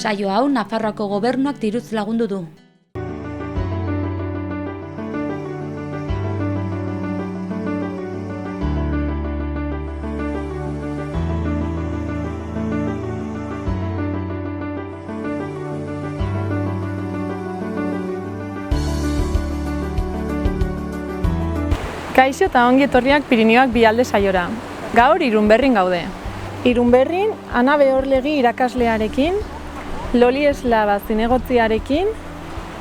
Saio hau Nafarroako gobernuak diruz lagundu du. Kaixo eta ongi etorriak Pirinioak Bialde saiora. Gaur Irunberrin gaude. Irunberrin Ana Behorlegi irakaslearekin, Loli Eslaba zinegotziarekin,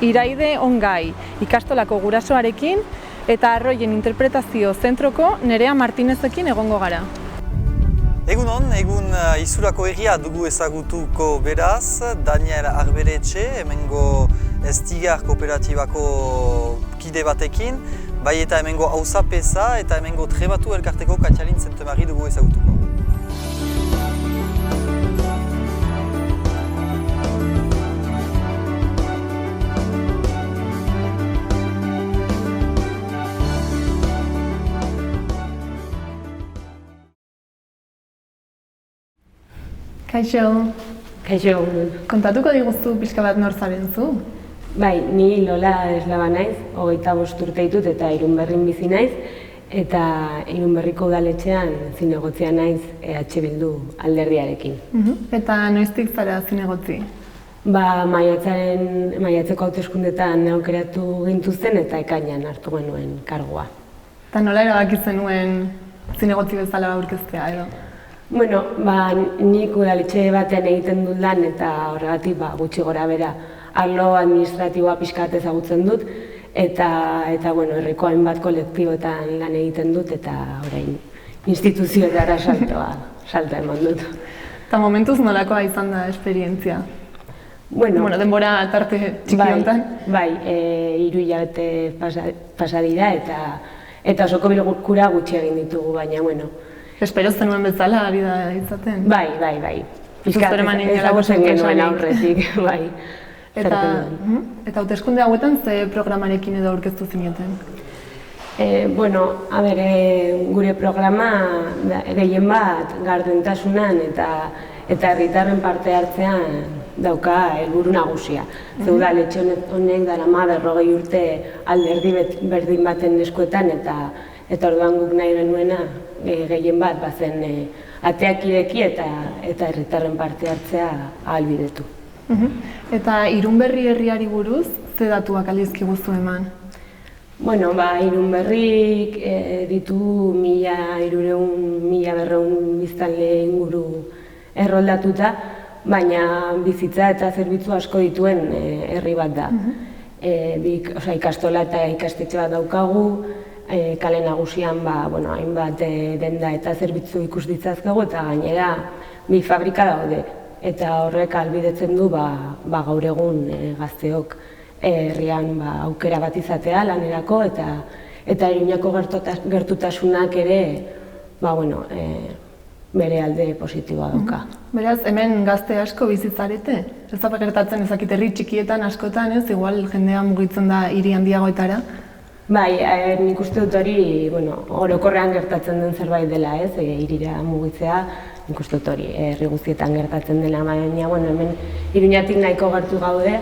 Iraide Ongai ikastolako gurasoarekin eta Arroien interpretazio zentroko Nerea Martinezekin egongo gara. Egunon, egun Izurako herria dugu ezagutuko beraz, Daniel Arberetxe, hemengo Estigar kooperatibako kide batekin, bai eta hemengo Auzapeza eta hemengo Trebatu elkarteko Katxalin Zentemari dugu ezagutuko. Kaixo. Kaixo. Kontatuko diguzu pixka bat nor zaren zu? Bai, ni Lola Eslaba naiz, 25 urte ditut eta Irunberrin bizi naiz, eta Irunberriko udaletxean zinegotzia naiz EH Bildu alderdiarekin. Eta noiztik zara zinegotzi? Maiatzeko hauteskundetan aukeratu gintuzten eta ekainean hartu genuen kargua. Eta nola erabaki zenuen zinegotzi bezala aurkeztea edo? Bueno, nik udaletxe baten egiten dut lan eta horregatik gutxi gora bera arlo administratiboa pixka bat ezagutzen dut eta herriko hainbat kolektiboetan lan egiten dut eta orain instituzioetara salto eman dut. Eta momentuz nolakoa izan da esperientzia? Bueno, denbora tarte txiki honetan? Bai, 3 hilabete pasa dira eta osoko bilkura gutxi egin ditugu, baina bueno. Espero zenuen bezala ari da izaten? Bai. Pixka ezagutzen genuen aurretik, bai. Eta hauteskunde hauetan ze programarekin edo aurkeztu zineten? Gure programa gehien bat gardentasunan eta herritarren parte hartzean dauka helburu nagusia. Udaletxe honek darama 40 urte alderdi berdin baten eskuetan eta orduan guk nahi genuena gehien bat bazen ateak ireki eta herritarren parte hartzea ahalbidetu. Eta Irunberri herriari buruz, ze datuak aldizkiguzu eman? Irunberrik ditu 1.200 biztanle inguru erroldatuta, baina bizitza eta zerbitzu asko dituen herri bat da. Ikastola eta ikastetxe bat daukagu, kale nagusian hainbat denda eta zerbitzu ikus ditzazkegu eta gainera 2 fabrika daude. Eta horrek ahalbidetzen du gaur egun gazteok herrian aukera bat izatea lanerako eta Iruñako gertutasunak ere bere alde positiboa dauka. Beraz, hemen gazte asko bizitzarete? Ez da gertatzen ezakit herri txikietan askotan ez, igual jendea mugitzen da hiri handiagoetara? Bai, nik uste dut hori orokorrean gertatzen den zerbait dela ez, hirira mugitzea. Nik uste dut hori herri guztietan gertatzen dela, baina hemen Iruñatik nahiko gertu gaude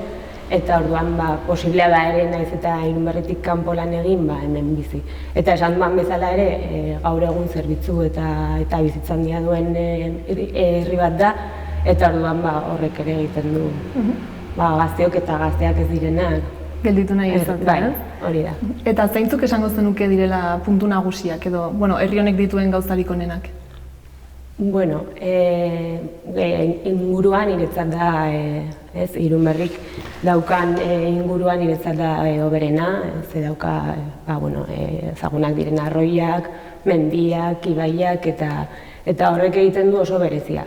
eta orduan posiblea da ere naiz eta Irunberritik kanpo lan egin hemen bizi. Eta esan duan bezala ere gaur egun zerbitzu eta bizitza handia duen herri bat da eta orduan horrek ere egiten du gazteok eta gazteak ez direnak gelditu nahi izatea. Bai, hori da. Eta zeintzuk esango zenuke direla puntu nagusiak edo herri honek dituen gauzarik onenak? Inguruan niretzat da, Irunberrik daukan inguruan niretzat da hoberena, ze dauka ezagunak diren arroiak, mendiak, ibaiak eta horrek egiten du oso berezia.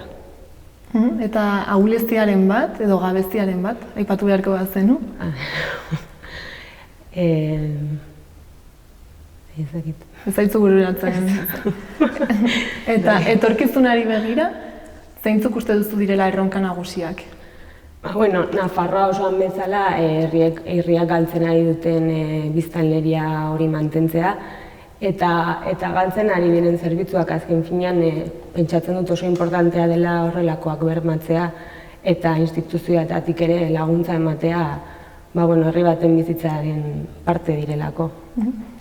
Eta ahuleztiaren bat edo gabeztiaren bat, aipatu beharko bat zenu? Ez zaitzu bururatzen. Eta etorkizunari begira, zeintzuk uste duzu direla erronka nagusiak? Nafarroa osoan bezala herriak galtzen ari duten biztanleria hori mantentzea eta galtzen ari diren zerbitzuak azken finean pentsatzen dut oso importantea dela horrelakoak bermatzea eta instituzioetatik ere laguntza ematea herri baten bizitzaren parte direlako.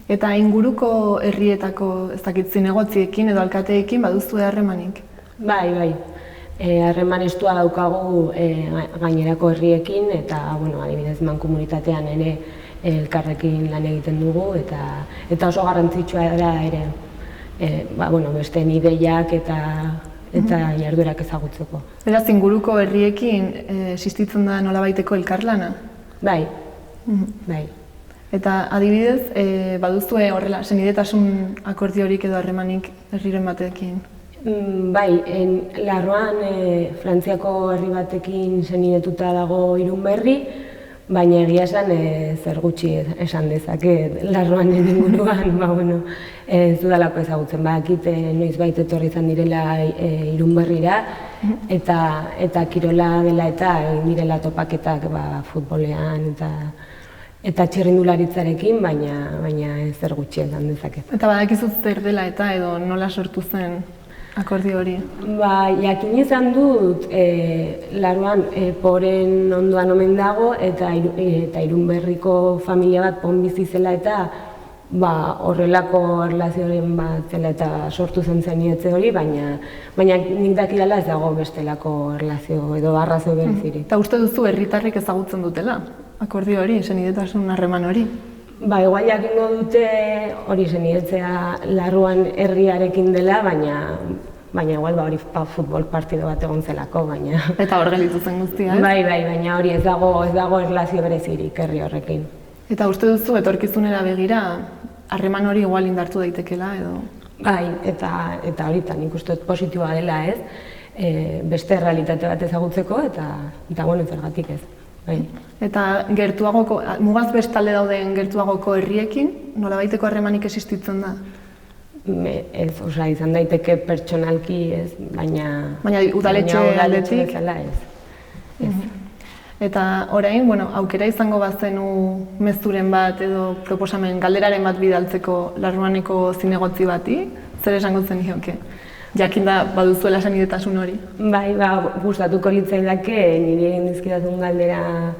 Eta inguruko herrietako zinegotziekin edo alkateekin baduzu harremanik? Bai. Harreman estua daukagu gainerako herriekin eta adibidez mankomunitatean ere elkarrekin lan egiten dugu eta oso garrantzitsua da ere besteen ideiak eta jarduerak ezagutzeko. Beraz, inguruko herriekin existitzen da nolabaiteko elkarlana? Bai. Eta adibidez, baduzue horrela senidetasun akordiorik edo harremanik herriren batekin? Bai, Larroan Frantziako herri batekin senidetuta dago Irunberri, baina egia esan zer gutxi esan dezaket Larroanen inguruan, ez dudalako ezagutzen. Badakit noizbait etorri izan direla Irunberrira eta kirola dela eta egin direla topaketak futbolean eta txirrindularitzarekin, baina zer gutxi esan dezaket. Eta badakizu zer dela eta edo nola sortu zen akordio hori? Jakin izan dut Larroan poren ondoan omen dago eta Irunberriko familia bat pon bizi zela eta horrelako erlazioaren bat zela eta sortu zen zenietze hori, baina nik dakidala ez dago bestelako erlazio edo arrazoi berezirik. Eta uste duzu herritarrek ezagutzen dutela akordio hori, senidetasun harreman hori? Igual jakingo dute hori senidetzea Larruan herriarekin dela, baina igual hori futbol partido bat egon zelako, baina... Eta hor gelditu zen guztia, ez? Bai, baina hori ez dago erlazio berezirik herri horrekin. Eta uste duzu etorkizunera begira harreman hori igual indartu daitekela edo? Bai, eta horitan nik uste positiboa dela, ez? Beste realitate bat ezagutzeko eta zergatik ez. Eta gertuagoko, mugaz bestalde dauden gertuagoko herriekin, nolabaiteko harremanik existitzen da? Ez, izan daiteke pertsonalki ez, baina udaletxe aldetik bezala ez. Eta orain, aukera izango bazenu mezuren bat edo proposamen galderaren bat bidaltzeko Larruaneko zinegotzi bati, zer esango zenioke? Jakinda baduzuela senidetasun hori. Bai, gustatuko litzaidake niri egin dizkidazun galdera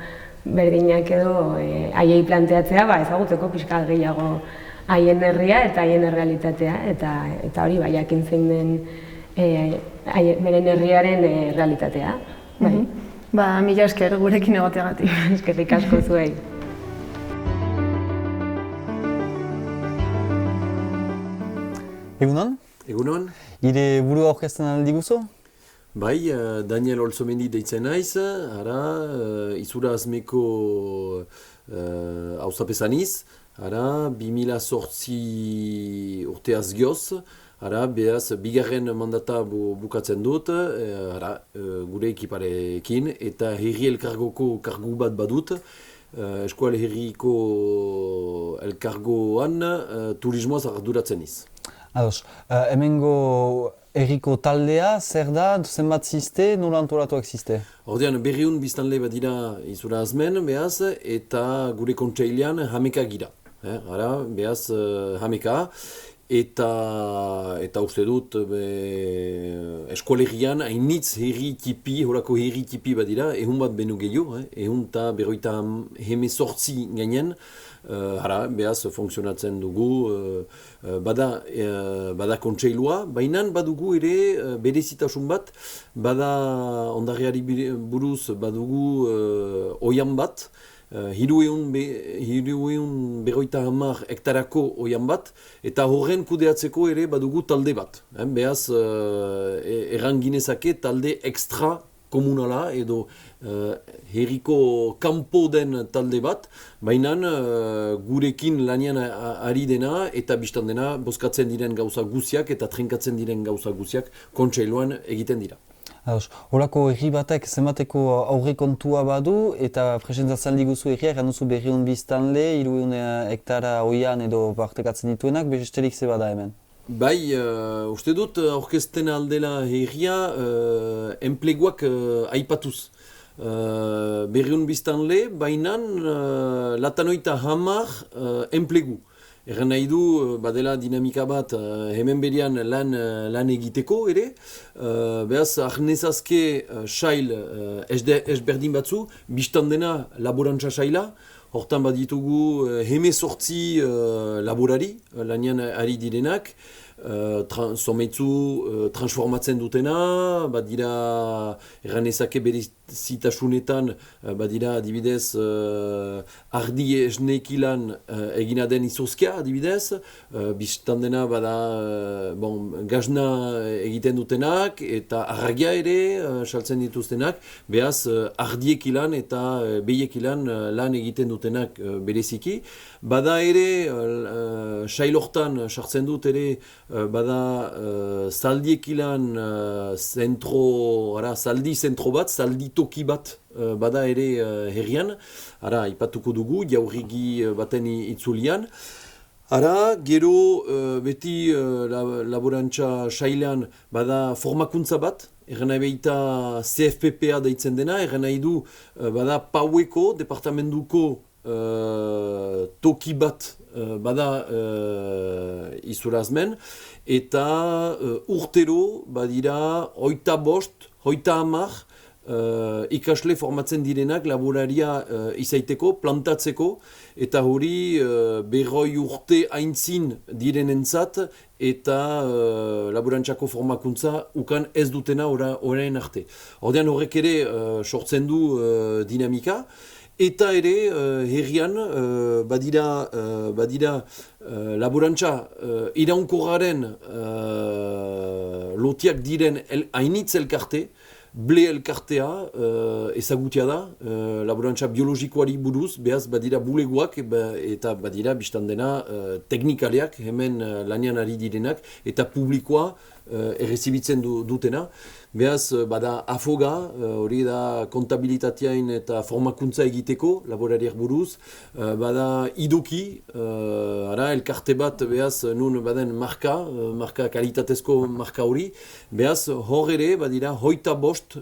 berdinak edo haiei planteatzea, ezagutzeko pixka gehiago haien herria eta haien errealitatea, eta hori jakin zein den beren herriaren realitatea. Mila esker gurekin egoteagatik. Eskerrik asko zuei. Egunon? Egunon. Ire burua aurkezten aldi guzu? Bai, Daniel Olzomendi deitzen naiz, izura azmeko hauzapezaniz, 2008 urteaz gioz, behaz, bigarren mandata bukatzen dut, gure ekiparekin, eta herri elkargoko kargu bat badut, eskual herriko elkargoan turismoaz arduratzen iz. Ados, hemengo herriko taldea, zer da, zenbat ziste, nola antolatuak ziste? Ordean, 200 biztanle bat dira izura azmen, behaz, eta gure kontseilean hameka gira. Behaz, hameka, eta uste dut eskualegian hainitz herri tipi, horako herri tipi bat dira, ehun bat benu gehiago, ehun eta berroita hemezortzi gainen, behaz funtzionatzen dugu, bada kontseilua, baina badugu ere berezitasun bat, bada ondarriari buruz badugu oian bat, 350 hektarako oian bat, eta horren kudeatzeko ere badugu talde bat. Behaz, erranginezake talde ekstra komunala edo herriko kanpo den talde bat, baina gurekin lanian ari dena eta biztan dena bozkatzen diren gauza guziak eta trenkatzen diren gauza guziak kontseiluan egiten dira. Horako herri batek zenbateko aurrekontua badu eta presentatzen diguzu herriak, handuzu 200 biztanle, 300 hektara oian edo partekatzen dituenak, besterik ze bada hemen? Bai, uste dut aurkezten aldela herria enpleguak aipatuz. 200 biztanle, baina latanoita 10 enplegu. Erran nahi du, badela dinamika bat hemen berian lan egiteko ere, behaz, arnezazke sail ezberdin batzu, biztan dena laborantza saila, hortan baditugu hemezortzi laborari, lanian ari direnak, sometzu transformatzen dutena, badira erranezake berezitasunetan, badira adibidez ardi esnekilan egina den izozkia adibidez, biztan dena bada gazna egiten dutenak eta arragia ere saltzen dituztenak, behaz ardiekilan eta behiekilan lan egiten dutenak bereziki. Bada ere sailortan sartzen dut ere bada zaldiekilan zaldi zentro bat, zaldi toki bat bada ere herrian, ara ipatuko dugu, jaurrigi baten itzulian. Ara, gero beti laborantza sailean bada formakuntza bat, erran nahi behita CFPPA deitzen dena, erran nahi du bada Paueko, departamentuko toki bat bada izurazmen, eta urtero badira 25, 30 ikasle formatzen direnak laboraria izaiteko, plantatzeko, eta hori berroi urte aintzin direnentzat eta laborantzako formakuntza ukan ez dutena orain arte. Ordean horrek ere sortzen du dinamika, eta ere herrian badira laborantza iraunkorraren lotiak diren hainitz elkarte, Ble elkartea ezagutia da, laborantza biologikoari buruz, behaz badira bulegoak eta badira biztan dena teknikaleak hemen lanian ari direnak eta publikoa errezibitzen dutena. Behaz, bada afoga, hori da kontabilitateain eta formakuntza egiteko, laborariak buruz. Bada idoki, elkarte bat, behaz, nun baden marka kalitatezko marka hori. Behaz, hor ere, badira, 25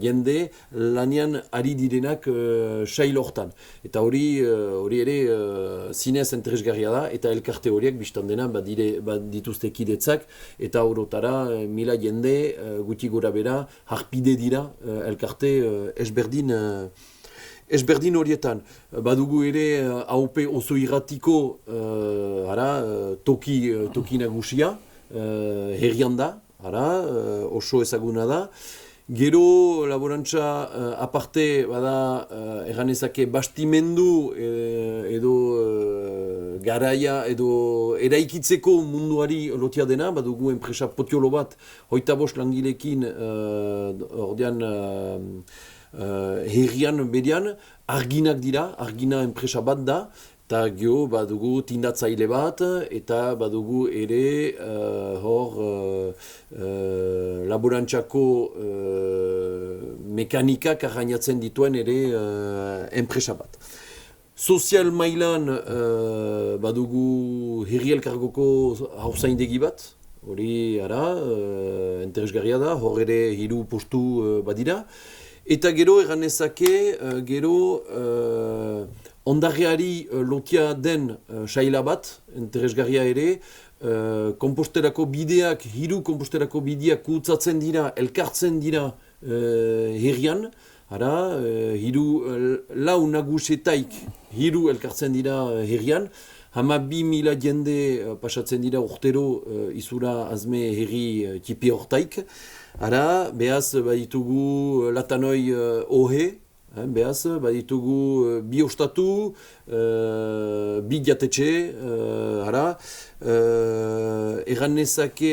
jende lanian ari direnak sail hortan. Eta hori ere zinez interesgarria da, eta elkarte horiek biztan dena dituzte kidetzak, eta horotara 1000 jende guti gora bera, harpide dira elkarte ezberdin horietan. Badugu ere AOP oso irratiko toki nagusia, herrian da, oso ezaguna da. Gero laborantza aparte bada erranezake bastimendu edo garaia edo eraikitzeko munduari lotia dena, badugu enpresa potiolo bat 25 langilekin ordean herrian berian, arginak dira, argina enpresa bat da, eta gero badugu tindatzaile bat, eta badugu ere laborantzako mekanikak arrainatzen dituen ere enpresa bat. Sozial mailan badugu herri elkargoko haurzaindegi bat, hori interesgarria da, hor ere 3 postu badira. Eta gero erranezake, ondarreari lotia den saila bat, interesgarria ere, komposterako bideak, 3 komposterako bideak kutsatzen dira, elkartzen dira herrian, lau nagusetaik 3 elkartzen dira herrian, 12.000 jende pasatzen dira urtero izura azme herri tipi hortaik. Behaz baditugu latanoi ohe, behaz baditugu bi ostatu, bi jatetxe, erranezake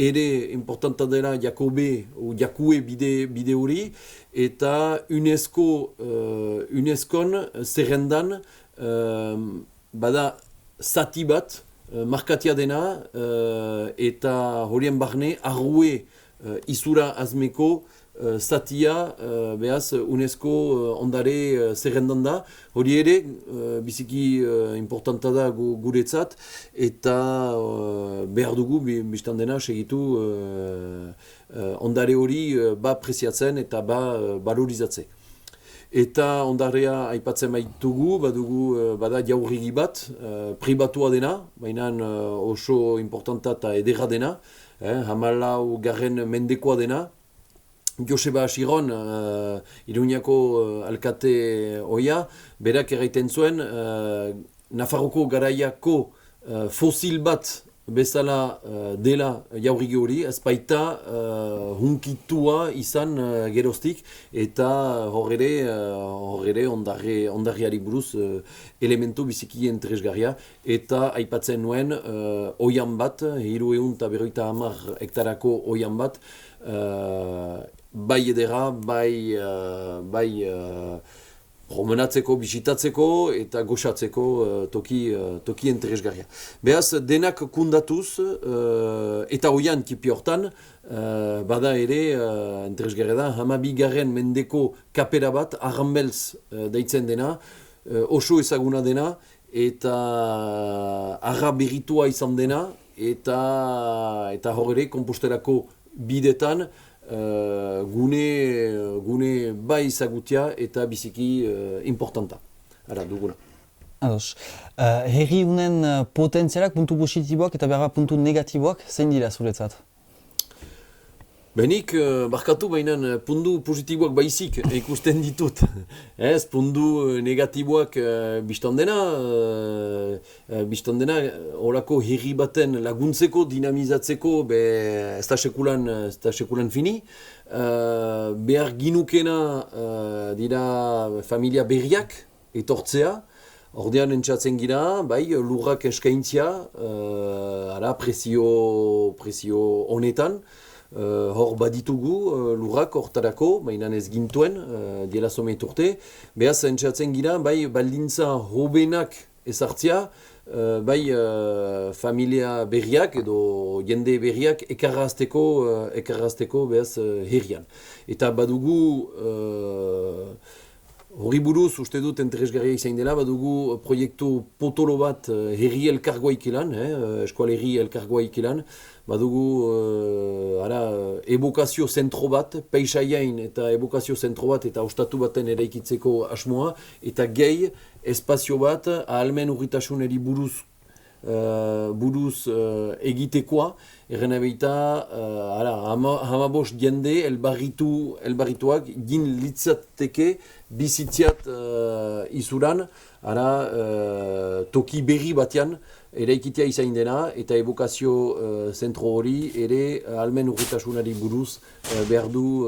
ere importanta dela jakue bide hori, eta UNESCOn zerrendan bada zati bat, markatia dena, eta horien barne arrue izura azmeko zatia, behaz, UNESCO ondare zerrendan da. Hori ere, biziki importanta da guretzat, eta behar dugu, biztan dena, segitu ondare hori ba preziatzen eta ba valorizatzen. eta ondarea aipatzen baitugu, bada jaurrigi bat, pribatua dena, baina oso importanta eta edera dena, 14. mendekoa dena. Joseba Asiron, Iruñako alkate oia, berak erraiten zuen, Nafarroko garaiako fosil bat bezala dela jaurrigi hori, ez baita hunkitua izan geroztik, eta hor ere ondarriari buruz elementu biziki interesgarria, eta aipatzen nuen oian bat, 350 hektarako oian bat, bai edera, bai promenatzeko, bisitatzeko eta goxatzeko toki interesgarria. Beraz, denak kundatuz eta oian tipi hortan, bada ere interesgarria da, 12. mendeko kapera bat, Arranbelz deitzen dena, oso ezaguna dena, eta arra berritua izan dena, eta hor ere, Kompostelako bidetan, gune bai ezagutia eta biziki importanta. Ara, duguna. Ados. Herri unen potentzialak, puntu positiboak eta behar puntu negatiboak, zein dira zuretzat? Benik, barkatu baina puntu positiboak baizik ikusten ditut. Ez, puntu negatiboak biztan dena, horako herri baten laguntzeko, dinamizatzeko, ez da sekulan fini. Behar ginukena dira familia berriak etortzea, ordean entzatzen gira, bai, lurrak eskaintzia, presio honetan, hor baditugu lurrak hortarako, baina ez gintuen, diela someit urte. Behaz, entzatzen gira, bai, baldintza hobenak ezartzia, bai, familia berriak edo jende berriak ekarrazteko behaz herrian. Eta badugu, hori buruz, uste dut interesgarria izan dela, badugu proiektu potolo bat herri elkargoa ikilan, eskualerri elkargoa ikilan, badugu ebokazio zentro bat, paisaiain eta ebokazio zentro bat eta ostatu baten eraikitzeko asmoa, eta gehi espazio bat ahalmen urritasuneri buruz egitekoa, erren abeita, 15 jende elbarrituak gin litzateke bizitziat izuran, toki berri batean eraikitea izain dena, eta ebokazio zentro hori ere ahalmen urritasunari buruz behar du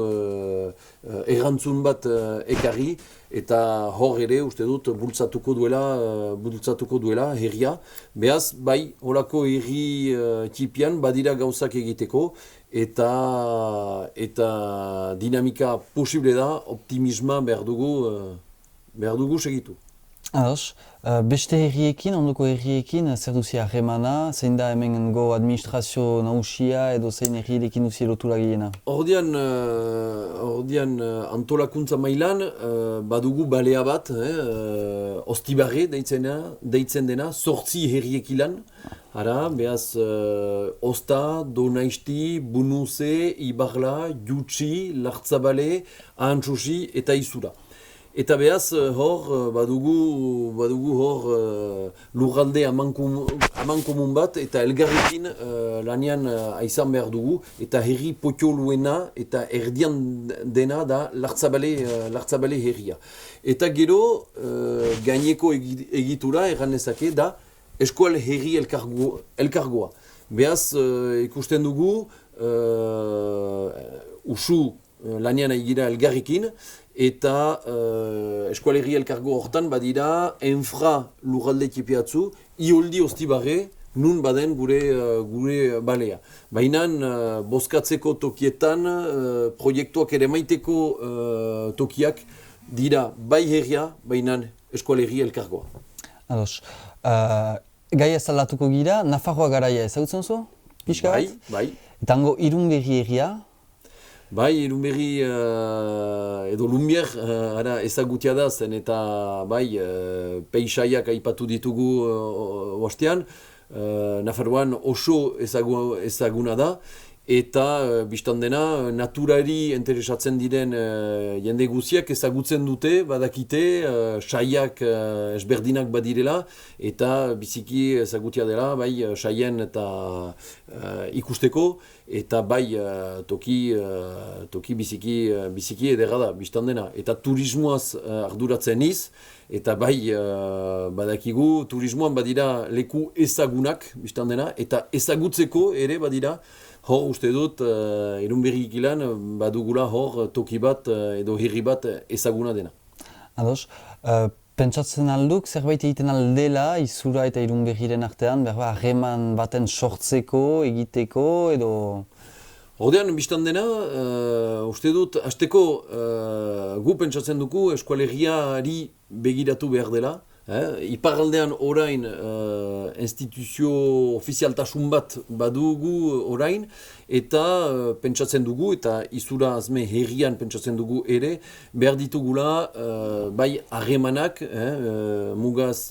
errantzun bat ekarri, eta hor ere uste dut bultzatuko duela herria. Behaz, bai, horako herri tipian badira gauzak egiteko, eta dinamika posible da, optimisma behar dugu segitu. Ados, beste herriekin, ondoko herriekin, zer duzia harremana, zein da hemengo administrazio nagusia edo zein herriekin duzia lotura gehiena? Ordean antolakuntza mailan badugu balea bat, Ostibarre deitzen dena, 8 herriek ilan. Behaz, Osta, Donaisti, Bunuze, Ibarla, Jutsi, Lartzabale, Ahantsusi eta Izura. Eta behaz, badugu lurralde amankomun bat, eta elgarrekin lanean aizan behar dugu, eta herri potioluena eta erdian dena da Lartzabale herria. Eta gero, gaineko egitura erranezake da eskual herri elkargoa. Behaz, ikusten dugu, usu lanean aigira elgarrekin, eta eskualerri elkargo hortan badira enfra lurralde tipiatzu, ioldi Ostibarre, nun baden gure balea. Baina bozkatzeko tokietan, proiektuak ere maiteko tokiak dira bai herria, baina eskualerri elkargoa. Ados, gaia zaldatuko gira, Nafarroa garaia ezagutzen zu? Pixka bat? Bai. Eta hango Irunberri herria? Bai, Irunberri edo Lumier ezagutia da zen eta bai, peisaiak aipatu ditugu ostean, Nafarroan oso ezaguna da, eta bistan dena naturari interesatzen diren jende guziak ezagutzen dute, badakite, saiak ezberdinak badirela, eta biziki ezagutia dela, bai saien eta ikusteko, eta bai toki biziki ederra da, bistan dena. Eta turismoaz arduratzen iz, eta bai badakigu turismoan badira leku ezagunak, bistan dena, eta ezagutzeko ere badira, hor uste dut, Irunberri ikilan badugula hor toki bat edo herri bat ezaguna dena. Ados, pentsatzen alduk zerbait egiten aldela Izura eta Irunberriren artean, harreman baten sortzeko, egiteko edo... Ordean, bistan dena, uste dut, hasteko gu pentsatzen dugu eskualegiari begiratu behar dela. Iparraldean orain instituzio ofizialtasun bat badugu orain, eta pentsatzen dugu, eta Izura azme herrian pentsatzen dugu ere, behar ditugula bai harremanak, mugaz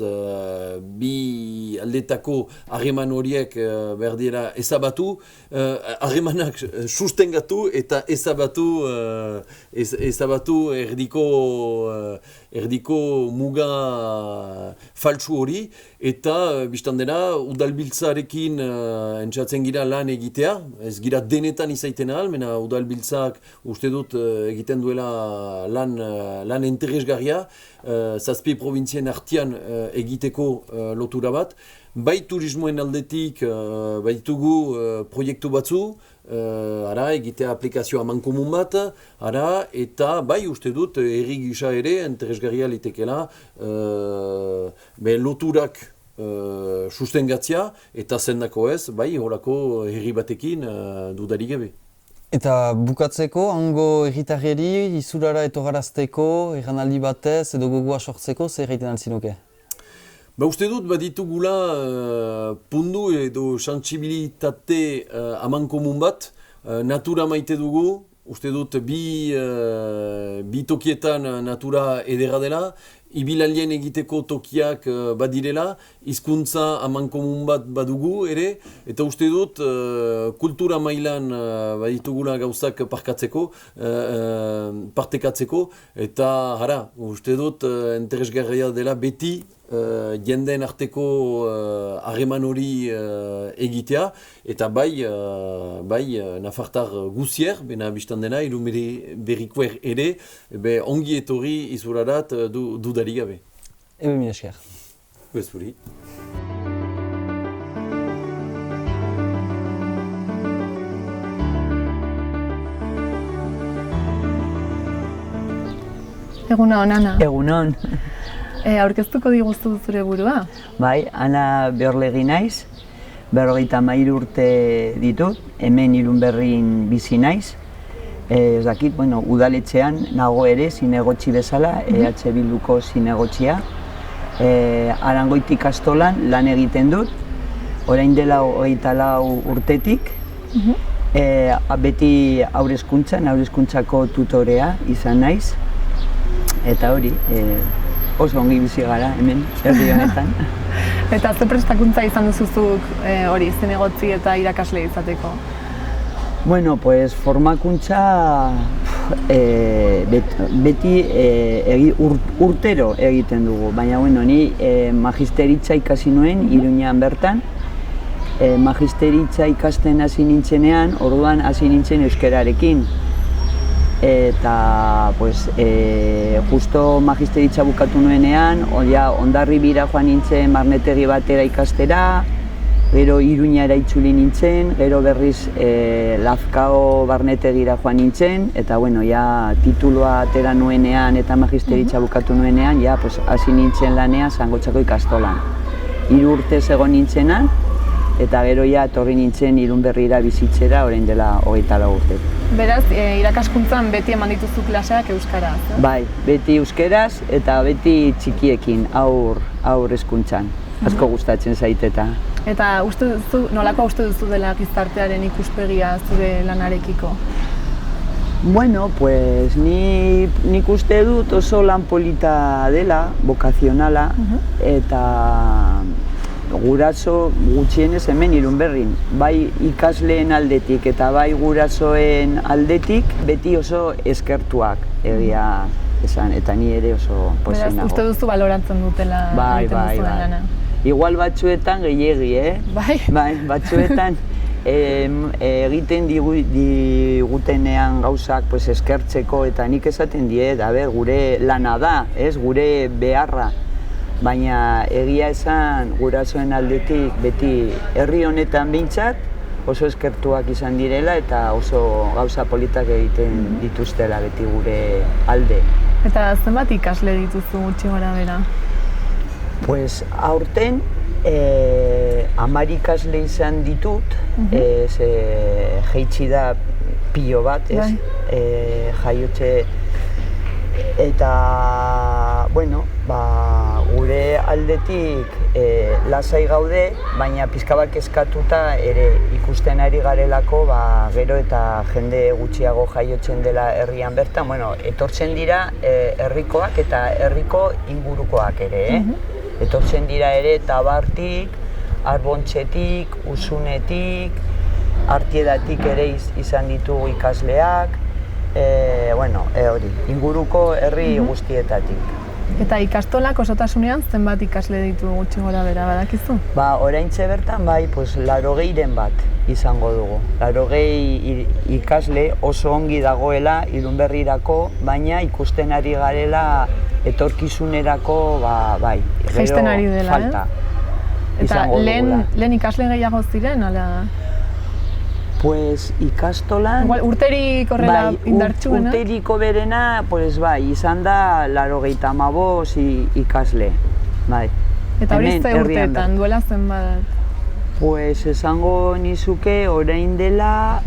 bi aldetako harreman horiek behar dira ezabatu, harremanak sustengatu eta ezabatu erdiko muga faltsu hori, eta bistan dena udalbiltzarekin entzatzen gira lan egitea, ez gira denetan izaiten ahal, mena udalbiltzak uste dut egiten duela lan interesgarria, zazpi provintzien artean egiteko lotura bat. Bai turismoen aldetik baitugu proiektu batzu, egitea aplikazio amankomun bat, eta bai uste dut herri gisa ere interesgarria litekela loturak sustengatzea, eta zendako ez, bai horako herri batekin dudarik gabe. Eta bukatzeko, hango herritarreri Izurara etorgarazteko, erranaldi batez edo gogoa sortzeko, zer egiten altzinuke? Uste dut baditugula pundu edo sentsibilitate amankomun bat, natura maite dugu, uste dut bi tokietan natura ederra dela, ibilalien egiteko tokiak badirela, hizkuntza amankomun bat badugu ere, eta uste dut kultura mailan baditugula gauzak partekatzeko, eta uste dut interesgarria dela beti jendeen arteko harreman hori egitea, eta bai nafartar guzier, bena bistan dena, Irunberrikoer ere, ongi etorri Izurarat dudarik gabe. Ebe mila esker. Bezpuri. Egunon, Ana. Egunon. Aurkeztuko diguzu zure burua? Bai, Ana Beorlegi naiz, 53 urte ditut, hemen Irunberrin bizi naiz. Ez dakit, udaletxean nago ere zinegotzi bezala, EH Bilduko zinegotxia. Arangoiti ikastolan lan egiten dut, orain dela 24 urtetik. Beti haurrezkuntzako tutorea izan naiz, eta hori, oso ongi bizi gara hemen, herri honetan. Eta ze prestakuntza izan duzuzuk hori, zinegotzi eta irakasle izateko? Bueno, formakuntza beti urtero egiten dugu, baina ni magisteritza ikasi nuen Iruñean bertan. Magisteritza ikasten hasi nintzenean, orduan hasi nintzen euskararekin. Eta justo magisteritza bukatu nuenean, Hondarribira joan nintzen barnetegi batera ikastera, gero Iruñara itzuli nintzen, gero berriz Lazkao barnetegira joan nintzen, eta titulua atera nuenean eta magisteritza bukatu nuenean, hasi nintzen lanean Zangotzako ikastolan. 3 urte egon nintzenan, eta gero etorri nintzen Irunberrira bizitzera orain dela 24 urte. Beraz, irakaskuntzan beti eman dituzu klaseak euskaraz? Bai, beti euskaraz eta beti txikiekin, haur hezkuntzan. Asko gustatzen zaiteta. Eta nolako uste duzu dela gizartearen ikuspegia zure lanarekiko? Bueno, nik uste dut oso lan polita dela, bokazionala, eta guraso gutxienez hemen Irunberrin, bai ikasleen aldetik eta bai gurasoen aldetik, beti oso eskertuak egia esan, eta ni ere oso pozik nago. Beraz, uste duzu baloratzen dutela egiten duzuen lana. Igual batzuetan gehiegi, Bai? Bai, batzuetan egiten digutenean gauzak eskertzeko eta nik esaten diet, gure lana da, gure beharra. Baina egia esan gurasoen aldetik beti herri honetan behintzat oso eskertuak izan direla eta oso gauza politak egiten dituztela beti gure alde. Eta zenbat ikasle dituzu gutxi gora bera? Pues aurten 10 ikasle izan ditut, jeitsi da pilo bat, jaiotze eta, bueno, gure aldetik lasai gaude, baina pixka bat kezkatuta ere ikusten ari garelako gero eta jende gutxiago jaiotzen dela herrian bertan, etortzen dira herrikoak eta herriko ingurukoak ere, etortzen dira ere Tabartik, Arbontxetik, Usunetik, Artiedatik ere izan ditugu ikasleak, hori, inguruko herri guztietatik. Eta ikastolak osotasunean zenbat ikasle ditu gutxi gora bera, badakizu? Oraintxe bertan 80 bat izango dugu. 80 ikasle oso ongi dagoela Irunberrirako, baina ikusten ari garela etorkizunerako, jaisten ari dela, falta. Eta lehen ikasle gehiago ziren, ala? Pues ikastolan... Urterik horrela indartsuena? Urteriko berena, izan da 95 ikasle. Eta hori ze urteetan, duela zenbat? Pues esango nizuke orain dela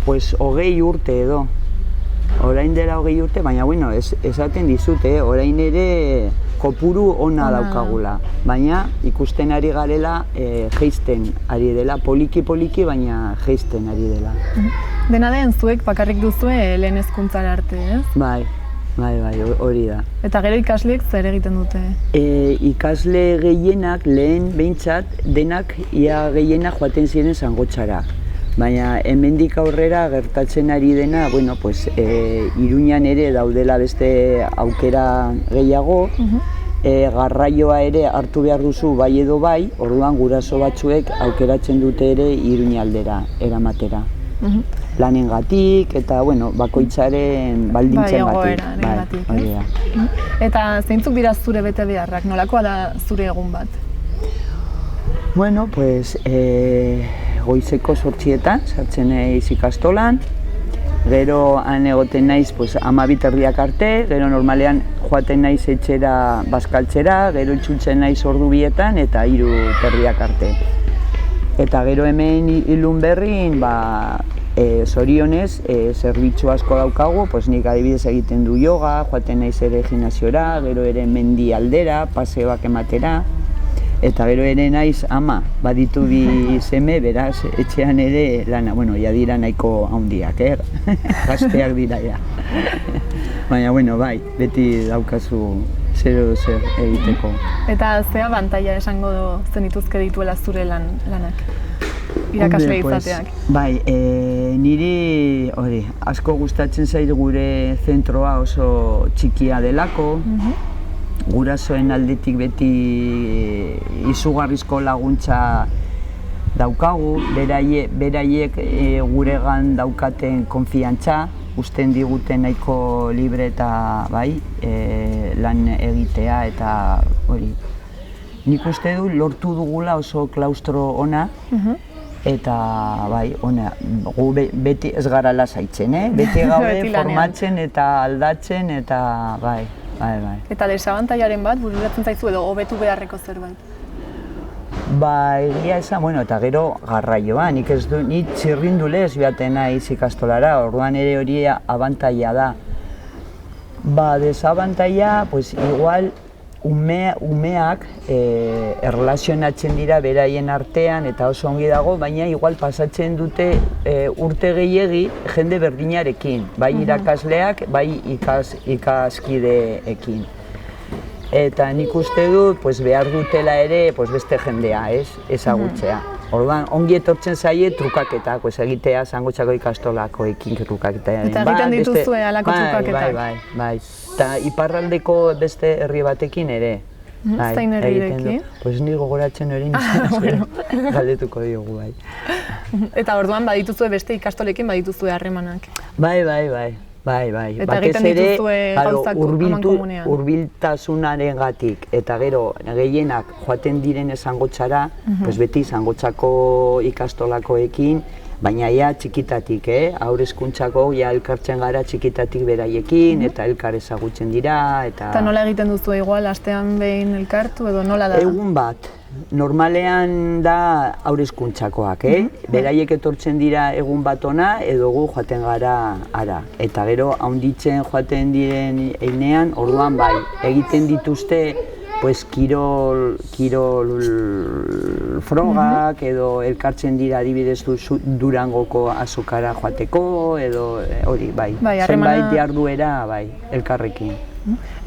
20 urte edo. Orain dela 20 urte, baina esaten dizute, orain ere kopuru ona daukagula. Baina ikusten ari garela jeisten ari dela, poliki-poliki, baina jeisten ari dela. Dena den zuek bakarrik duzue lehen hezkuntzara arte, ez? Bai, hori da. Eta gero ikasleek zer egiten dute? Ikasle gehienak lehen behintzat denak ia gehienak joaten ziren Zangotxara. Baina hemendik aurrera gertatzen ari dena, Iruñan ere daudela beste aukera gehiago, garraioa ere hartu behar duzu bai edo bai, orduan guraso batzuek aukeratzen dute ere Iruña aldera eramatera. Lanengatik eta bakoitzaren baldintzen batik. Eta zeintzuk dira zure bete beharrak, nolakoa da zure egun bat? Goizeko 8etan sartzen naiz ikastolan, gero han egoten naiz 12 arte, gero normalean joaten naiz etxera bazkaltzera, gero itzultzen naiz 2 eta 3 arte. Eta gero hemen Irunberrin, zorionez, zerbitzu asko daukagu, nik adibidez egiten du yoga, joaten naiz ere gimnasiora, gero ere mendi aldera, paseoak ematera. Eta gero ere naiz ama, baditu bi seme, beraz, etxean ere lana, ja dira nahiko handiak, gazteak dira, ja. Baina, beti daukazu zer edo zer egiteko. Eta ze abantaila esango zenituzke dituela zure lanak, irakasle izateak? Niri asko gustatzen zait gure zentroa oso txikia delako, gurasoen aldetik beti izugarrizko laguntza daukagu, beraiek guregan daukaten konfiantza, usten diguten nahiko libre eta lan egitea eta hori. Nik uste du lortu dugula oso klaustro ona eta gu beti ez gara lasaitzen, beti gaude formatzen eta aldatzen eta bai. Eta desabantailaren bat, bururatzen zaizu edo hobetu beharreko zerbait? Egia esan, eta gero garraioa, nik txirrindulez joaten naiz ikastolara, orduan ere hori abantaila da. Desabantaila, igual umeak erlazionatzen dira beraien artean eta oso ongi dago, baina igual pasatzen dute urte gehiegi jende berdinarekin, bai irakasleak, bai ikaskideekin. Eta nik uste dut behar dutela ere beste jendea, ezagutzea. Orduan, ongi etortzen zaie trukaketak, egitea Zangotxako ikastolakoekin trukaketak. Eta egiten dituzue halako trukaketak? Bai. Eta iparraldeko beste herri batekin ere. Zein herrirekin? Ni gogoratzen hori nintzen, galdetuko diogu, bai. Eta orduan badituzue beste ikastolekin badituzue harremanak? Bai. Eta egiten dituzue gauzak amankomunean? Hurbiltasunaren gatik, eta gero gehienak joaten diren Zangotxara, beti Zangotxako ikastolakoekin, baina txikitatik, haur hezkuntzako elkartzen gara txikitatik beraiekin, eta elkar ezagutzen dira, Eta nola egiten duzu igual, astean behin elkartu edo nola da? Egun bat. Normalean da haur hezkuntzakoak, beraiek etortzen dira egun bat ona edo gu joaten gara ara. Eta gero haunditzen joaten diren einean, orduan bai, egiten dituzte kirol frogak edo elkartzen dira adibidez Durangoko azokara joateko edo hori, bai. Zenbait jarduera, bai, elkarrekin.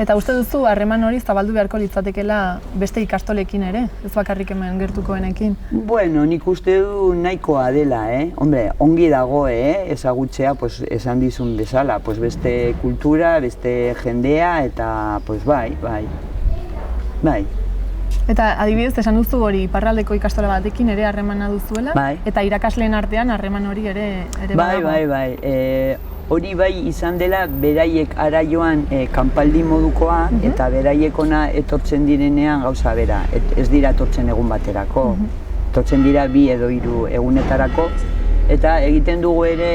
Eta uste duzu harreman hori zabaldu beharko litzatekeela beste ikastolekin ere, ez bakarrik hemen gertukoenekin? Bueno, nik uste du nahikoa dela, Hombre, ongi dago, ezagutzea, esan dizun bezala, beste kultura, beste jendea, eta bai. Eta adibidez, esan duzu hori iparraldeko ikastola batekin ere harremana duzuela, bai. Eta irakasleen artean harreman hori ere badago. Bai. Hori bai izan dela beraiek ara joan kanpaldi modukoa, eta beraiek ona etortzen direnean gauza bera, ez dira etortzen egun baterako, etortzen dira 2 edo 3 egunetarako, eta egiten dugu ere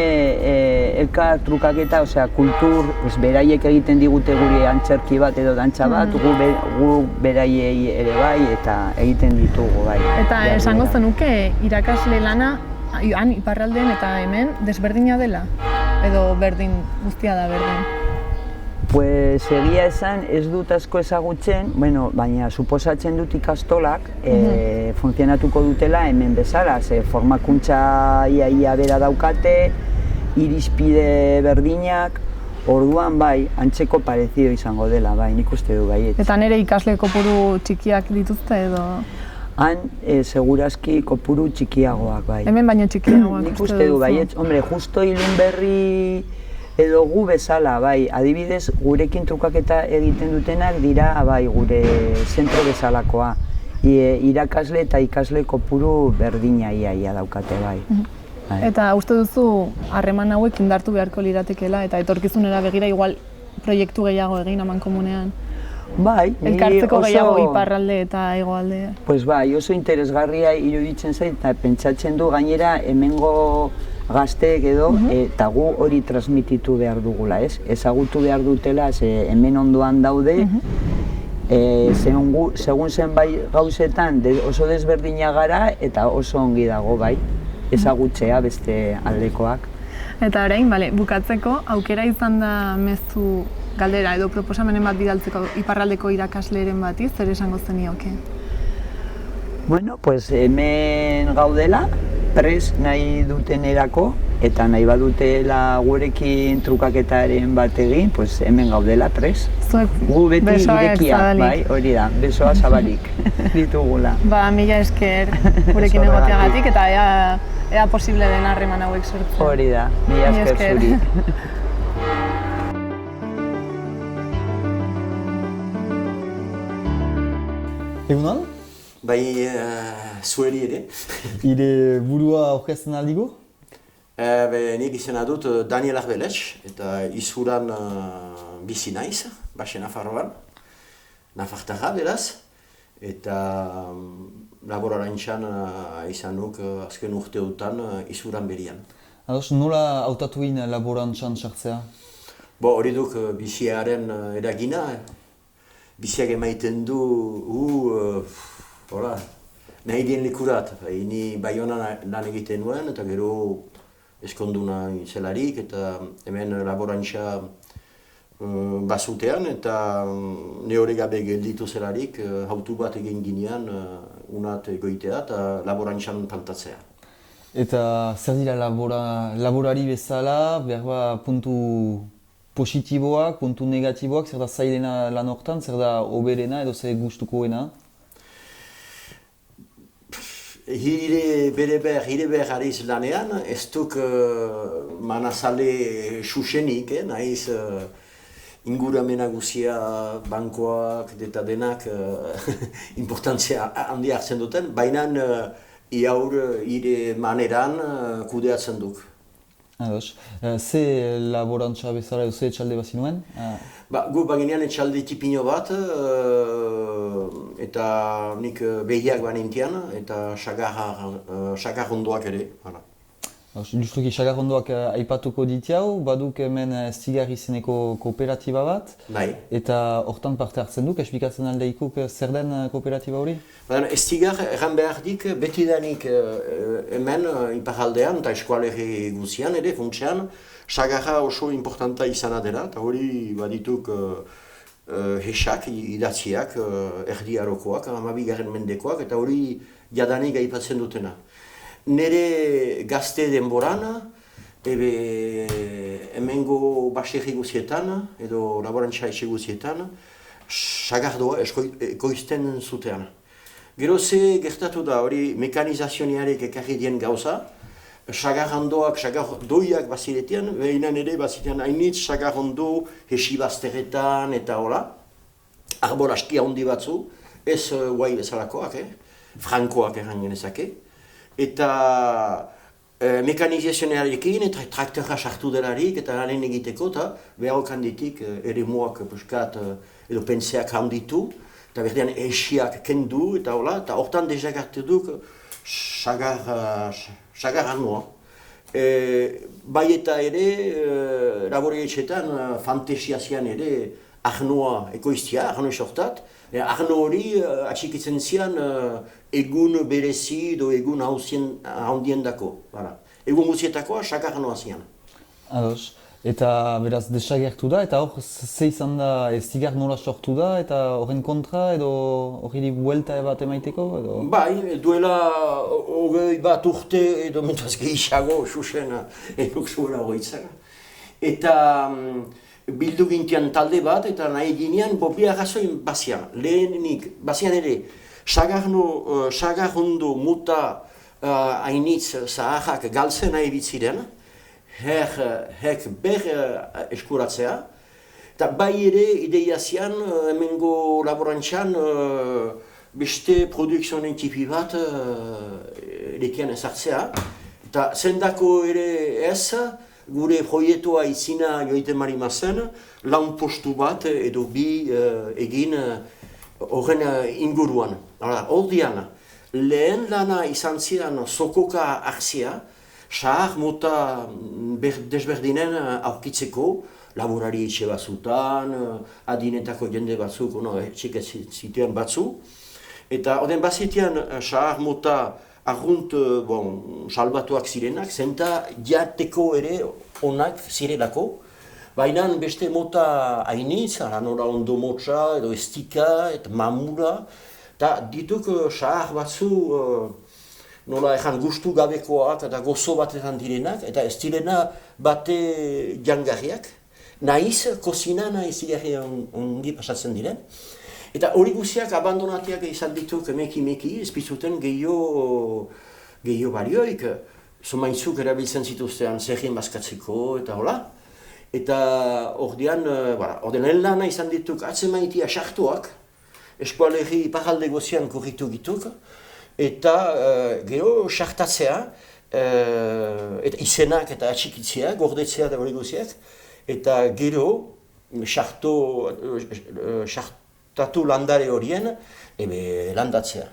elkar trukaketa, kultur, beraiek egiten digute guri antzerki bat edo dantza bat, gu beraiei ere bai, eta egiten ditugu bai. Eta esango zenuke irakasle lana han iparraldean eta hemen desberdina dela? Edo berdin, guztia da berdin? Egia esan ez dut asko ezagutzen, baina suposatzen dut ikastolak funtzionatuko dutela hemen bezala, formakuntza ia bera daukate, irizpide berdinak, orduan bai, antzeko parezido izango dela, bai, nik uste du bai. Eta nire ikasle kopuru txikiak dituzte edo? Han, segurazki kopuru txikiagoak, bai. Hemen baino txikiagoak nik uste du, bai, hombre, justo Ilunberri edo gu bezala, bai, adibidez, gurekin trukaketa egiten dutenak dira, bai, gure zentro bezalakoa. Irakasle eta ikasle kopuru berdina ia daukate, bai. Eta uste duzu harreman hauek indartu beharko liratekeela eta etorkizunera begira igual proiektu gehiago egin amankomunean? Bai, elkartzeko gehiago iparralde eta hegoalde. Bai, oso interesgarria iruditzen zait eta pentsatzen du gainera hemengo gazteek edo eta gu hori transmititu behar dugula, ezagutu behar dutela, hemen ondoan daude, segun zenbait gauzetan oso desberdina gara eta oso ongi dago, bai, ezagutzea beste aldekoak. Eta orain, bukatzeko, aukera izan da mezu galdera edo proposamenen bat bidaltzeko iparraldeko irakasleren bati, zer esango zenioke? Bueno, hemen gaudela, prest nahi dutenerako, eta nahi badutela gurekin trukaketaren bat egin, hemen gaudela prest. Gu beti irekia, bai, hori da, besoa zabalik ditugula. Mila esker gurekin egoteagatik eta ea posible den harreman hauek sortzea. Hori da, mila esker zuri. Egunon? Bai, zueri ere. Ire burua aurkezten aldigu? Nik izena dut Daniel Arbeletx, eta izuran bizi naiz, Baxe Nafarroan, Nafartarra beraz, eta laborarantzan izan nuk azken urteotan izuran berian. Ados, nola hautatuin laborantzan sartzea? Hori duk biziaren eragina, biziak emaiten du, nahi dien likurat. Ni Baionan lan egiten nuen, eta gero eskonduna zelarik, eta hemen laborantza bazutean, eta ne hori gabe gelditu zelarik, hautu bat egin ginean, unat egoitea eta laborantzan plantatzea. Eta zer dira laborari bezala, behar puntu positiboak, puntu negatiboak, zer da zailena lan hortan, zer da oberena edo zer gustukoena? Hire ber ariz lanean, ez duk manazale xuxenik, nahiz inguramena guzia, bankoak eta denak importantzia handia hartzen duten, baina iaur hire maneran kudeatzen duk. Ados. Ze laborantza bezala edo ze etxalde bazinuen? Gu baginean etxalde tipino bat, eta nik behiak banintian, eta sagarrondoak ere. Justuki sagarrondoak aipatuko ditiau, baduk hemen Estigar izeneko kooperatiba bat. Bai. Eta hortan parte hartzen duk, esplikatzen aldeikuk zer den kooperatiba hori? Estigar erran behar dik betidanik hemen iparaldean eta eskualerri guzian ere funtsean, sagarra oso importanta izana dela, eta hori badituk hesak, idatziak, erdiarokoak, 12. mendekoak, eta hori jadanik aipatzen dutena. Nere gazte denboran, hemengo baserri guzietan, edo laborantza etxe guzietan, sagardoa ekoizten zutean. Gero ze gertatu da hori mekanizazionearek ekarri dien gauza, sagarrondoak, sagardoiak baziretean, behinan ere baziretean hainitz sagarrondo hesibazteretan eta hola, arbor aski handi batzu, ez guai bezalakoak, frankoak erran genezake. Eta mekanizazionarekin eta traktorra sartu delarik eta lehen egiteko eta behar handitik ere muak puskat edo pentseak handitu eta berdean esiak kendu eta hola, eta hortan dezagartu duk sagar anua. Bai eta ere laboretxetan fantasiazian ere arnoa ekoiztia, arno esortat. Arno hori atxikitzen zian egun berezi edo egun handien dako. Egun guzietakoa sagar arnoa zian. Ados. Eta beraz desagertu da, eta hor ze izan da Estigar nola sortu da, eta horren kontra edo horri buelta bat emaiteko? Edo? Bai, duela 20 bat urte edo mentaz gehiago, xuxen enuk zuela horretzen. Eta bildu gintian talde bat eta nahi ginean bi arrazoin bazian. Lehenik, bazian ere, sagarrondo muta hainitz zaharrak galtzen nahi bitziren, hek ber eskuratzea, eta bai ere ideia zian hemengo laborantzan beste produkzionen tipi bat lekian ezartzea, eta zendako ere ez, gure proiektua izina joiten marimazen, lan postu bat edo bi egin horren inguruan. Hordian, lehen lana izan ziren sokoka hartzia, sahar mota desberdinen aurkitzeko, laborari etxe batzutan, adinetako jende batzuk, etxek zitean batzu. Eta horren bazitean sahar mota argunt salbatuak zirenak, zenta jateko ere onak zirelako. Baina beste mota hainitz, nola ondo motza, edo estika, eta mamura. Eta dituk sahar batzu nola ezan gustu gabekoak eta gozo batetan direnak, eta ez direna bate jangarriak. Nahiz, kozinan izigarri ongi pasatzen diren. Eta hori guziak abandonatiak izan dituk meki-meki, ezpizuten gehiago balioik. Zomaintzuk erabiltzen zituztean zerrien bazkatzeko eta hola. Eta ordean lana izan dituk atzemaitia sartuak, eskualerri iparalde gozian korritu gituk, eta gero sartatzea, eta izenak eta atxikitzea, gordetzea da hori guziak, eta gero sartatu landare horien landatzea.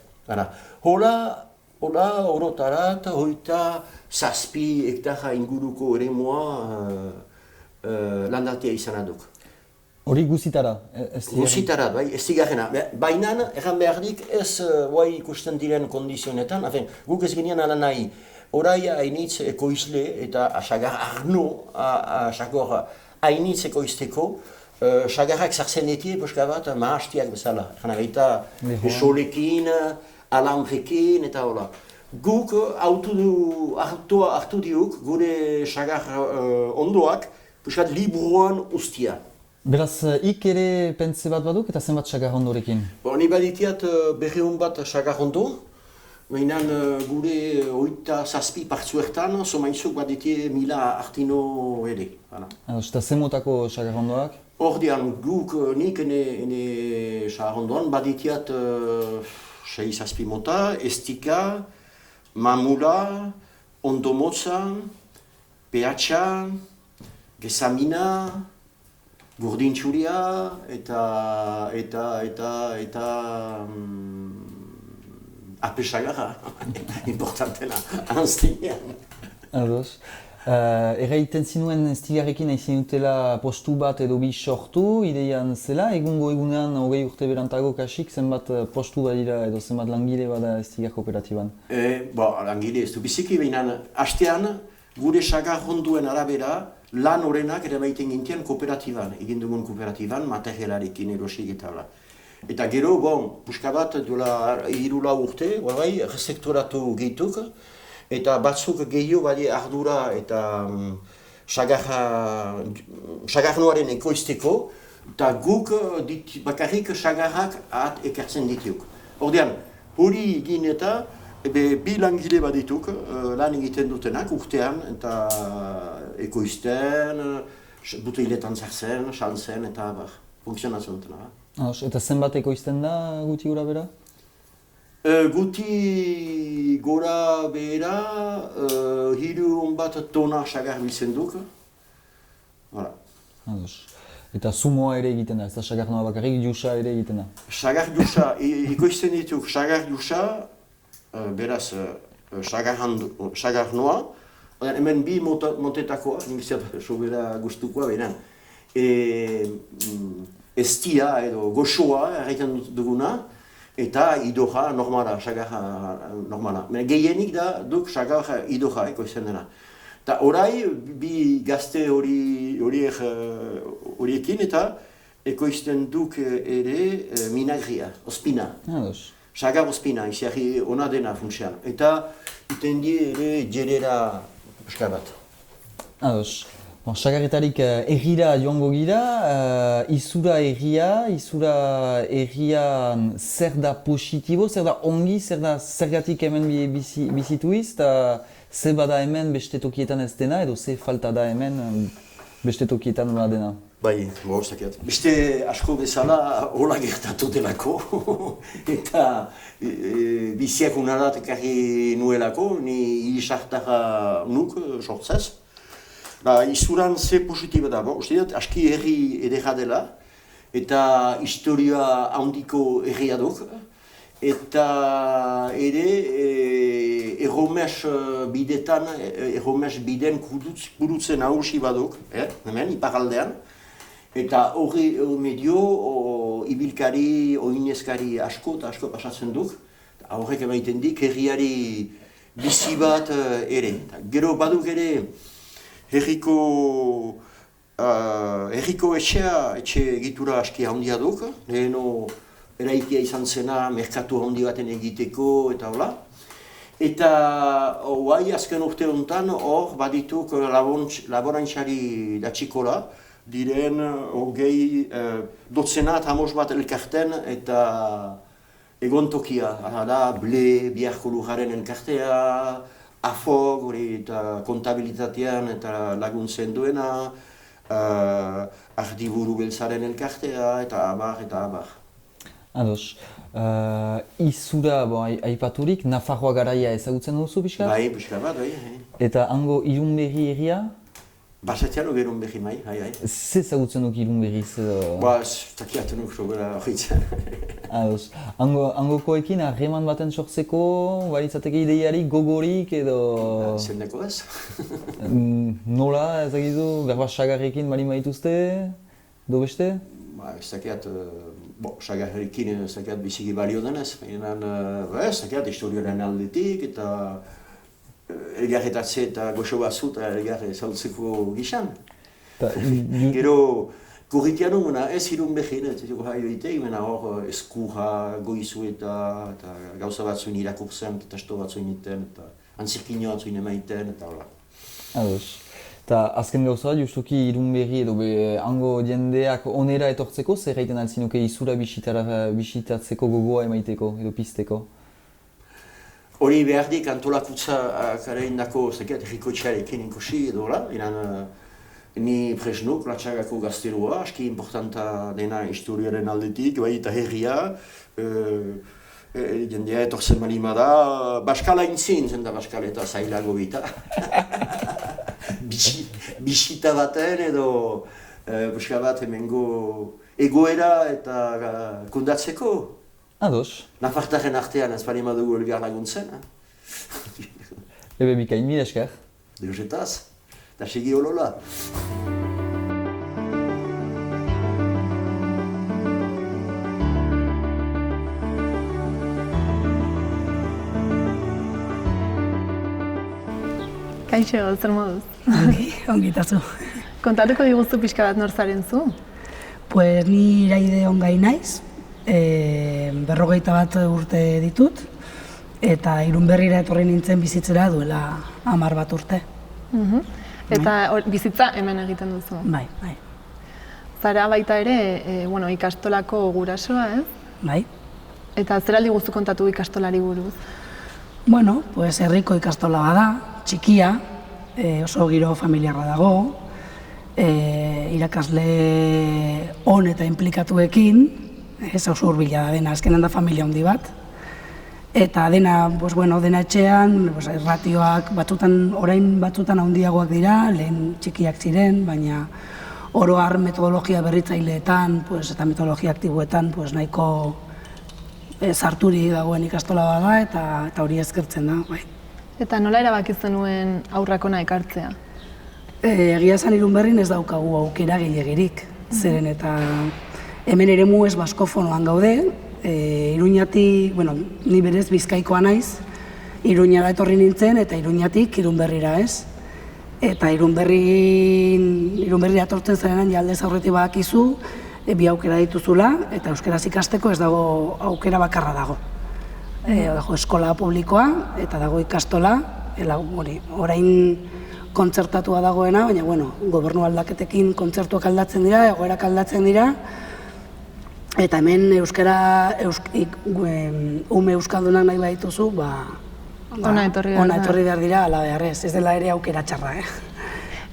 Hola orotarat, hoita 7 hektara inguruko eremua landatea izan aduk. Hori guzitara? Guzitara, bai, Estigarrena. Baina, erran behardik ez ikusten diren kondizionetan, guk ez ginean ala nahi, orai hainitz ekoizle eta sagar arno, sagor hainitz ekoizteko, sagarrak sartzen ditie, poska bat, mahastiak bezala. Eta solekin, alambrekin eta hola. Guk hartu diuk gure sagar ondoak puskat liburuan ustia. Beraz, ik ere pentze bat baduk eta zenbat sagarrondorekin? Ni baditiat berrehun bat sagarrondo, mainan gure 27 partzuertan, somainzuk baditie 1000 artino ere. Eta zemotako sagarrondoak? Ordean guk nik ene sagarrondoan baditiat 6-7 mota, estika, mamula, ondomotza, pehatxa, gezamina, gurdintxuria eta apesagarra, importantena, anztinean. Ados. Erraiten zinuen estigarrekin nahi zinutela postu bat edo bi sortu, ideian zela, egungo egunean 20 urte berantago kasik, zenbat postu badira edo zenbat langile bada estigar kooperatiban? Langile ez du biziki behinan, hastean gure sagarronduen arabera lan horrenak ere baiten gintian kooperatiban, egin dugun kooperatiban, materialarekin erosik eta bla. Eta gero, puska bat duela 3 urte, resektoratu gehituk, eta batzuk gehiago badi ardura eta sagarnoaren ekoizteko, eta guk bakarrik sagarrak ekartzen dituk. Ordean, hori egin eta bi langile badituk lan egiten dutenak urtean eta ekoizten, buteiletan zartzen, saltzen eta funtzionatzen dutena. Eta zenbat ekoizten da guti gura bera? Guti gora behera, 300 tona sagar biltzen duk. Eta sumoa ere egiten da, ez da sagarnoa bakarrik, jusa ere egiten da? Sagar jusa, ekoizten dituk sagar jusa, beraz sagarnoa. Hemen bi motetakoa, nik ziat sobera guztukoa behinan. Estia edo goxoa erraiten duguna, eta idoja normala, sagarra normala. Gehienik da duk sagarra idoja ekoizten dena. Eta orai, bi gazte horiekin eta ekoizten duk ere minagria, ospina. Sagar ospina, iziarri ona dena funtsian. Eta iten die ere jelera puska bat. Sagarretarik errira joango gira, izura errian zer da positibo, zer da ongi, zergatik hemen bizituiz, eta ze bada hemen beste tokietan ez dena, edo ze falta da hemen beste tokietan bada dena? Bai, zakiat. Beste asko bezala hola gertatu delako, eta biziak unarat ekarri nuelako, ni irisartara nuk sortzez. Izuran ze positiba da, uste dut, aski herri edera dela, eta historia handiko herria duk, eta ere erromes bidetan, erromes biden kurutzen hausi baduk, hemen, iparaldean, eta hori medio ibilkari, oinezkari asko eta asko pasatzen duk, horrek emaiten dik herriari bizi bat ere. Gero baduk ere, herriko etxe egitura aski handia duk, leheno eraikia izan zena, merkatu handi baten egiteko eta hola. Eta azken urte honetan hor badituk laborantxari datxikola, diren dotzenat hamos bat elkarten eta egontokia. Da, ble, biharko lujaren elkartea, afog, eta kontabilitatean eta laguntzen duena, ardiburu beltzaren elkartea, eta abar. Ados. Izura aipaturik, Nafarroa garaia ezagutzen duzu pixka? Bai, pixka bat, bai. Eta hango Irunberri herria? Basetian ogerun behi mai, hai. Ze ezagutzen duk Irunberriz? Takiatu nuk sobera horitzen. Ados. Hangokoekin harreman baten sortzeko, baritzateke ideiarik, gogorik edo... Zendeko ez? Nola ezagizu, berba sagarrekin bali maituzte, do beste? Ez dakiat, sagarrekin ez dakiat biziki balio denez, ez dakiat historioaren aldetik eta elgarretatze eta goxo batzu eta elgarre zautzeko gizan. Gero, korritian unguna ez Irunberrin, ez dugu haio ite, hor eskurra, goizu eta gauza batzuin irakurtzen, eta testo batzuin iten, eta antzirkino batzuin emaiten, eta hola. Ados. Eta azken gauza bat, justuki Irunberri edo hango jendeak onera etortzeko, zer egiten altzinuke izura bisitatzeko gogoa emaiteko edo pizteko? Hori behardik antolakutza kareindako errikotxearekin ikusi edo la, ni presnuk, Latxagako gaztelua, aski importanta dena historiaren aldetik, bai eta herria, jendea etortzen malima da, Baskala intzin, zenda Baskala eta zailago bita. Bisita baten edo buska bat hemengo egoera eta kundatzeko. Ados. Nafartaren artean ez palima dugu elgar laguntzen. Ebe bikain, mila esker. Deosetaz, eta segi olola. Kaixo, zer moduz? Ongi itazu. Kontatuko diguzu pixka bat nor zaren zu? Pues ni Iraide Ongai naiz, 51 urte ditut, eta Irunberrira etorri nintzen bizitzera duela 10 urte. Eta bizitza hemen egiten duzu? Bai. Zara baita ere, ikastolako gurasoa, ez? Bai. Eta zer aldi guztu kontatu ikastolari buruz? Bueno, pues herriko ikastola bada, txikia, oso giro familiarra dago, irakasle on eta inplikatuekin, oso hurbila da dena, azkenan da familia handi bat. Eta dena etxean, ratioak orain batzutan handiagoak dira, lehen txikiak ziren, baina oro har metodologia berritzaileetan eta metodologia aktiboetan nahiko sarturi dagoen ikastola bada eta hori eskertzen da. Eta nola erabakitzen nuen aurrakona ekartzea? Egia esan Irunberrin ez daukagu aukera gehiegirik, zeren eta hemen eremu ez baskofonoan gaude, Iruñatik, ni berez Bizkaikoa naiz, Iruñara etorri nintzen eta Iruñatik Irunberrira ez. Eta Irunberrira etortzen zarenan aldez aurretik badakizu, bi aukera dituzula eta euskeraz ikasteko ez dago aukera bakarra dago. Dago eskola publikoa eta dago ikastola, orain kontzertatua dagoena, baina gobernu aldaketekin kontzertuak aldatzen dira, egoerak aldatzen dira, eta hemen ume euskaldunak nahi badituzu, ona etorri behar dira, ala beharrez, ez dela ere aukera txarra.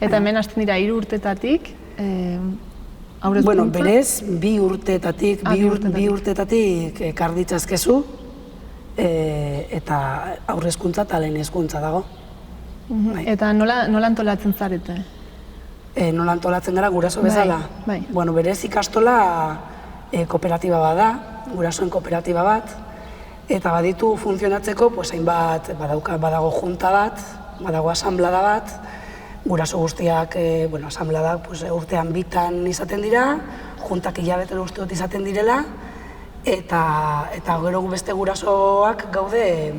Eta hemen hasten dira 3 urtetatik, berez, 2 urtetatik ekar ditzazkezu, eta aurrezkuntza eta lehen hezkuntza dago. Eta nola antolatzen zarete? Nola antolatzen gara guraso bezala? Berez ikastola kooperatiba bat da, gurasoen kooperatiba bat, eta baditu funtzionatzeko hainbat badago junta bat, badago asanblada bat, guraso guztiak asanbladak urtean bitan izaten dira, juntak hilabetero uste dut izaten direla, eta gero beste gurasoak gaude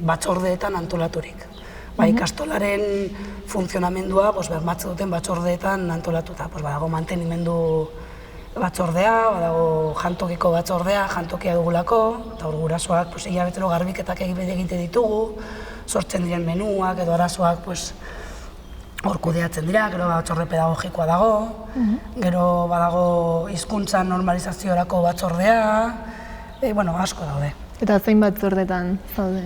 batzordeetan antolaturik. Ikastolaren funtzionamendua bermatzen duten batzordeetan antolatuta. Badago mantenimendu batzordea, badago jantokiko batzordea, jantokia dugulako, eta hor gurasoak hilabetero garbiketak egite ditugu, sortzen diren menuak edo arazoak hor kudeatzen dira, gero batzorde pedagogikoa dago, gero badago hizkuntza normalizaziorako batzordea, asko daude. Eta zein batzordetan zaude?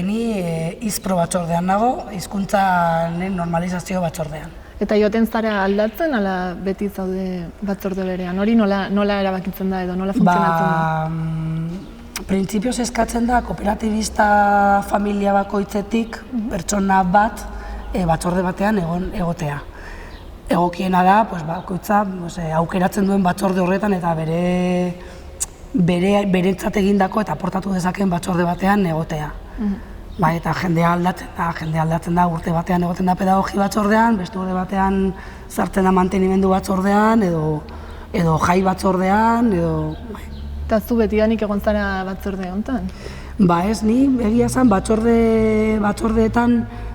Ni izpro batzordean nago, hizkuntzaren normalizazio batzordean. Eta joaten zara aldatzen, ala beti zaude batzorde berean? Hori nola erabakitzen da edo nola funtzionatzen da? Printzipioz eskatzen da kooperatibista familia bakoitzetik pertsona bat batzorde batean egotea. Egokiena da, bakoitza aukeratzen duen batzorde horretan eta beretzat egindako eta aportatu dezakeen batzorde batean egotea. Eta jendea aldatzen da, urte batean egoten da pedagogi batzordean, beste urte batean sartzen da mantenimendu batzordean edo jai batzordean edo... Eta zu betidanik egon zara batzorde honetan? Ez, ni egia esan batzordeetan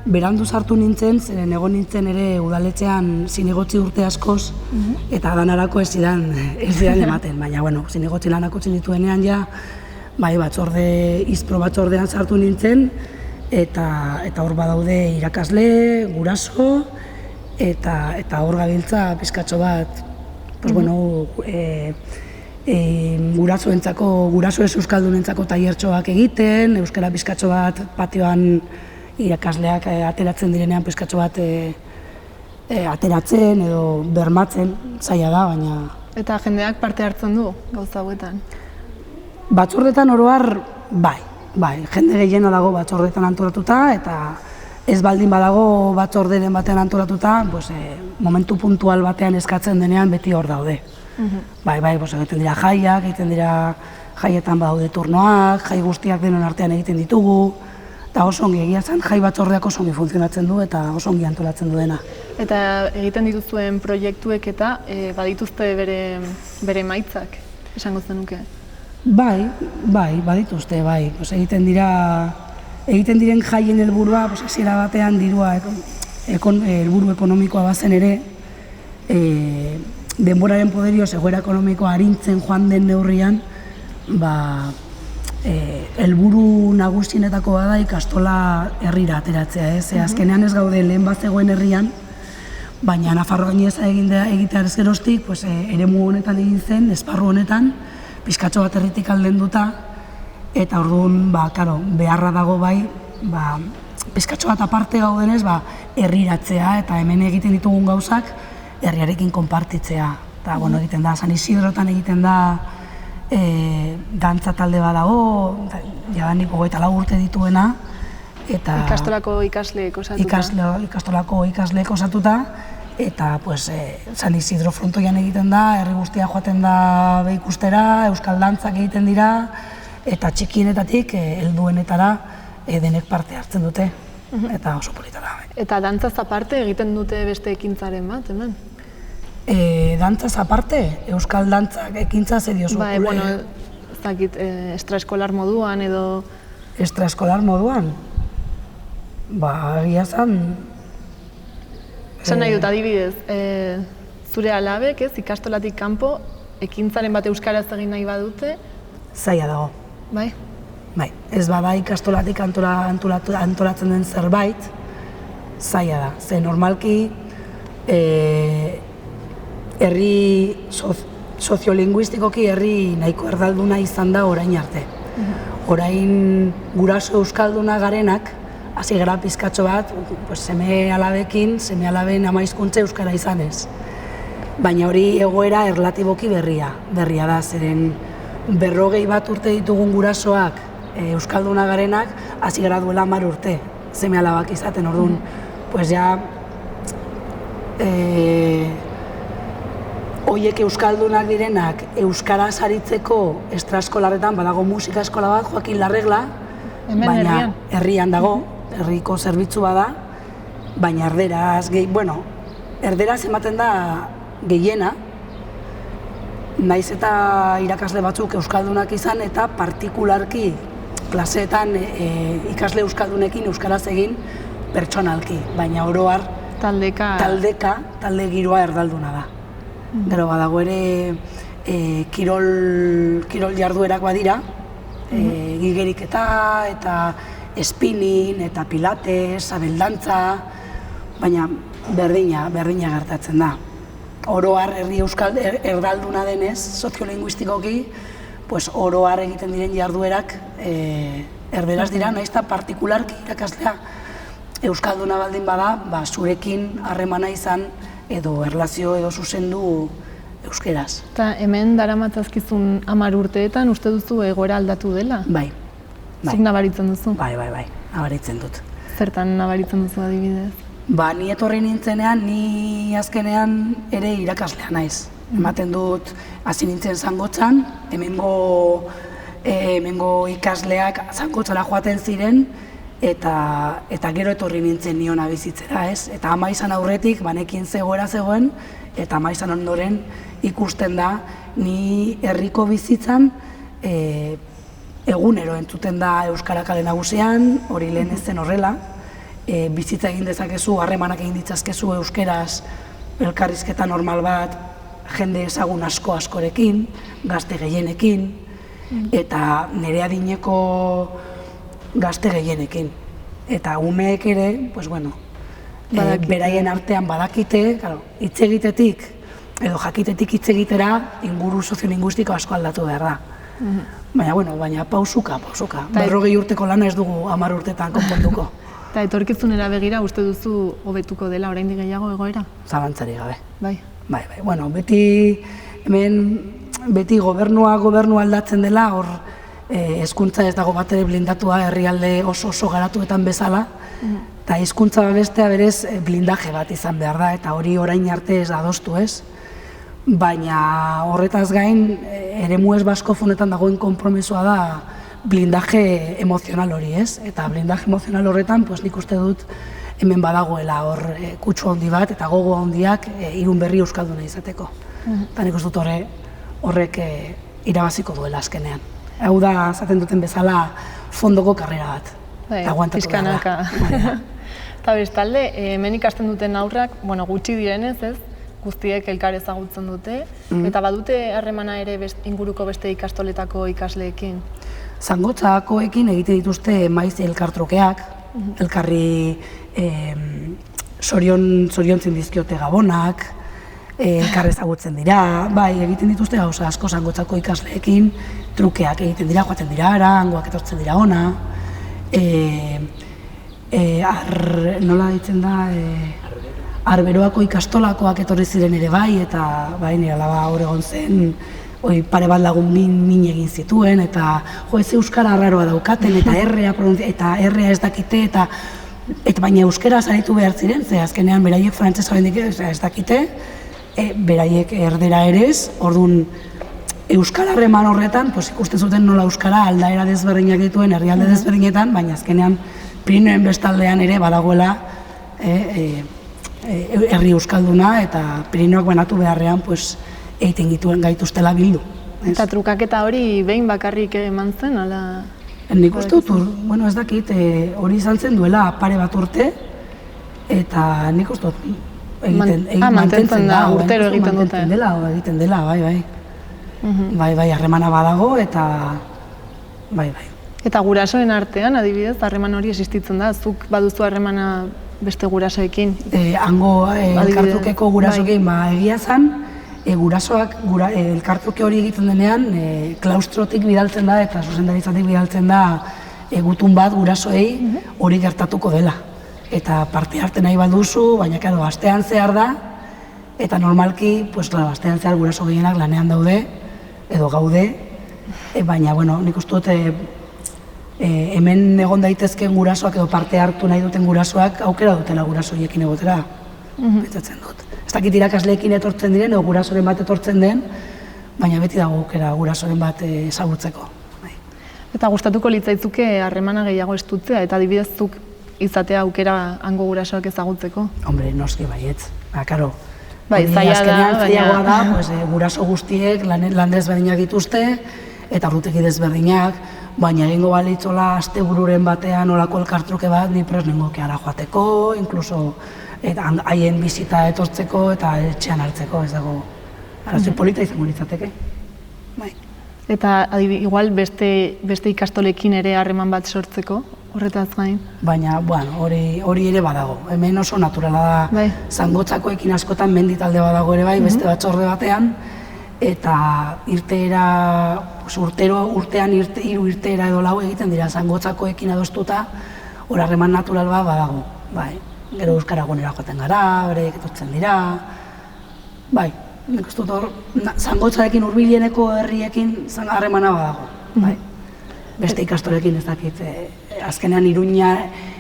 berandu sartu nintzen, zeren egon nintzen ere udaletxean zinegotzi urte askoz eta danarako ez zidan ematen, baina zinegotzi lanak utzi dituenean izpro batzordean sartu nintzen eta hor badaude irakasle, guraso eta hor gabiltza pizkatxo bat, guraso ez euskaldunentzako tailertxoak egiten, euskara pizkatxo bat patioan irakasleak ateratzen direnean pizkatxo bat ateratzen edo bermatzen zaila da, baina... Eta jendeak parte hartzen du gauza hauetan? Batzordetan oro har, bai, jende gehiena dago batzordetan antolatuta, eta ez baldin badago batzorderen batean antolatuta, momentu puntual batean eskatzen denean beti hor daude. Egiten dira jaiak, egiten dira jaietan badaude turnoak, jai guztiak denon artean egiten ditugu, eta oso ongi egia zen, jai batzordeak oso ongi funtzionatzen du eta oso ongi antolatzen du dena. Eta egiten dituzuen proiektuek eta badituzte bere emaitzak, esango zenuke? Bai, badituzte, bai. Egiten diren jaien helburua, hasiera batean dirua helburu ekonomikoa bazen ere, denboraren poderioz egoera ekonomikoa arintzen joan den neurrian, helburu nagusienetako bada ikastola herrira ateratzea, ez? Azkenean ez gaude lehen bat zegoen herrian, baina Nafarroa gaineza egiteaz geroztik, eremu honetan egin zen, esparru honetan, pizkatxo bat herritik aldenduta, eta orduan, beharra dago bai, pizkatxo bat aparte gaudenez, herriratzea eta hemen egiten ditugun gauzak herriarekin konpartitzea. Eta, egiten da, San Isidrotan egiten da dantza talde bat dago, jadanik 24 urte dituena. Ikastolako ikasleek osatuta. Ikastolako ikasleek osatuta, eta San Isidro frontoian egiten da, herri guztia joaten da ikustera, euskal dantzak egiten dira, eta txikienetatik helduenetara denek parte hartzen dute, eta oso polita da. Eta dantzaz aparte egiten dute beste ekintzaren bat, hemen? Dantzaz aparte, euskal dantzak ekintza ze diozu? Ez dakit, extraeskolar moduan edo... Extraeskolar moduan? Egia zan... Esan nahi dut, adibidez, zure alabek, ikastolatik kanpo, ekintzaren bat euskaraz egin nahi badute? Zaila dago. Bai? Bai, ez bada ikastolatik antolatzen den zerbait, zaila da. Ze normalki, herri soziolinguistikoki herri nahiko erdalduna izan da orain arte. Orain guraso euskalduna garenak, hasi gara pizkatxo bat, seme alabekin, seme alaben ama hizkuntza euskara izanez. Baina hori egoera erlatiboki berria da, zeren 41 urte ditugun gurasoak euskalduna garenak, hasi gara duela 10 urte, seme alabak izaten, orduan, Hoiek euskaldunak direnak euskaraz aritzeko extraeskolarretan badago musika eskola bat, Joakin Larregla, baina herrian dago, herriko zerbitzu bada, baina erderaz ematen da gehiena, naiz eta irakasle batzuk euskaldunak izan eta partikularki klaseetan ikasle euskaldunekin euskaraz egin pertsonalki, baina oro har talde giroa erdalduna da. Gero badago ere kirol jarduerak badira, gigeriketa eta spinning eta pilates, abeldantza, baina berdina gertatzen da. Oro har herri euskal erdalduna denez, soziolinguistikoki, oro har egiten diren jarduerak erderaz dira, nahiz eta partikularki irakaslea euskalduna baldin bada, zurekin harremana izan edo erlazio edo zuzendu euskeraz. Eta hemen daramatzazkizun 10 urteetan uste duzu egoera aldatu dela? Bai. Zuk nabaritzen duzu? Bai, nabaritzen dut. Zertan nabaritzen duzu adibidez? Ni etorri nintzenean, ni azkenean ere irakaslea naiz. Ematen dut hasi nintzen Zangotzan, hemengo ikasleak Zangotzara joaten ziren, eta gero etorri nintzen niona bizitzera, ez? Eta ama izan aurretik, banekin zegoen, eta ama izan ondoren ikusten da, ni herriko bizitzan egunero entzuten da Euskara kale nagusian, hori lehen ez zen horrela, bizitza egin dezakezu, harremanak egin ditzazkezu euskeraz, elkarrizketa normal bat, jende ezagun askorekin, gazte gehienekin, eta nire adineko gazte gehienekin. Eta umeek ere, beraien artean badakite, hitz egitetik edo jakitetik hitz egitera inguru soziolinguistiko asko aldatu behar da. Baina pausuka. 40 urteko lana ez dugu 10 urtetan konponduko. Eta etorkizunera begira uste duzu hobetuko dela oraindik gehiago egoera? Zalantzarik gabe. Bai. Bueno, beti gobernua aldatzen dela, hor hezkuntza ez dago batere blindatua herrialde oso garatuetan bezala, eta hizkuntza bestea berez blindaje bat izan behar da, eta hori orain arte ez adostu ez. Baina horretaz gain, eremu ez baskofonetan dagoen konpromisoa da blindaje emozional hori ez, eta blindaje emozional horretan nik uste dut hemen badagoela hor kutsu handi bat eta gogo handiak Irunberri euskalduna izateko. Eta nik uste dut horrek irabaziko duela azkenean. Hau da, zaten duten bezala, fondoko karrera bat. Aguantatu pizkanaka. Eta bestalde, hemen ikasten duten aurrak, gutxi direnez ez, guztiek elkar ezagutzen dute, eta badute harremana ere inguruko beste ikastoletako ikasleekin? Zangotzakoekin egiten dituzte maiz elkartrukeak, elkarri zoriontzen dizkiote gabonak, elkar ezagutzen dira, egiten dituzte gauza asko Zangotzako ikasleekin, trukeak egiten dira, joaten dira ara, hangoak etortzen dira ona, nola ditzen da, Arberoako ikastolakoak etorri ziren ere eta nire alaba hor egon zen, pare bat lagun min egin zituen, eta ez euskara arraroa daukaten, eta errea ez dakite, eta baina euskara zaritu behar ziren, ze azkenean beraiek frantzesa ez dakite, beraiek erdera ere ez, orduan euskara harreman horretan, ikusten zuten nola euskara aldaera desberdinak dituen herrialde desberdinetan, baina azkenean Pirinioen bestaldean ere badagoela herri euskalduna, eta Pirinioak banatu beharrean egiten gaituztela bildu. Eta trukaketa hori behin bakarrik eman zen, ala? Nik uste dut, ez dakit, hori izan zen duela pare bat urte, eta nik uste dut mantentzen da, urtero egiten dute. Egiten dela, bai, harremana badago, eta bai. Eta gurasoen artean, adibidez, harreman hori existitzen da, zuk baduzu harremana beste gurasoekin? Hango elkartrukeko gurasoekin egia zen, gurasoak elkartruke hori egiten denean klaustrotik bidaltzen da eta zuzendaritzatik bidaltzen da gutun bat gurasoei hori gertatuko dela. Eta parte hartu nahi baduzu, baina astean zehar da, eta normalki, astean zehar guraso gehienak lanean daude, edo gaude, baina, nik uste dut hemen egon daitezkeen gurasoak edo parte hartu nahi duten gurasoak aukera dutela gurasoiekin egotera, pentsatzen dut. Ez dakit irakasleekin etortzen diren, edo gurasoren bat etortzen den, baina beti dago aukera gurasoren bat ezagutzeko. Eta gustatuko litzaitzuke harremana gehiago estutzea, eta adibidezuk izatea aukera hango gurasoak ezagutzeko? Hombre, noski baietz. Karo, zailagoa da, guraso guztiek lan desberdinak dituzte, eta ruteki desberdinak, baina egingo balitzola astebururen batean olako elkartruke bat, ni prest nengoke ara joateko, inkluso haien bizita etortzeko eta etxean hartzeko, ez dago arazoi polita izango litzateke. Eta igual beste ikastolekin ere harreman bat sortzeko, horretaz gain? Baina, hori ere badago. Hemen oso naturala da, Zangotzakoekin askotan menditalde badago ere bai, beste batzorde batean, eta urtean hiru irteera edo lau egiten dira Zangotzakoekin adostuta, hor harreman natural bat badago. Gero euskaragonera joaten gara, bereik etortzen dira, nik uste dut hor, Zangotzarekin hurbilieneko herriekin harremana badago. Beste ikastolekin ez dakit, azkenean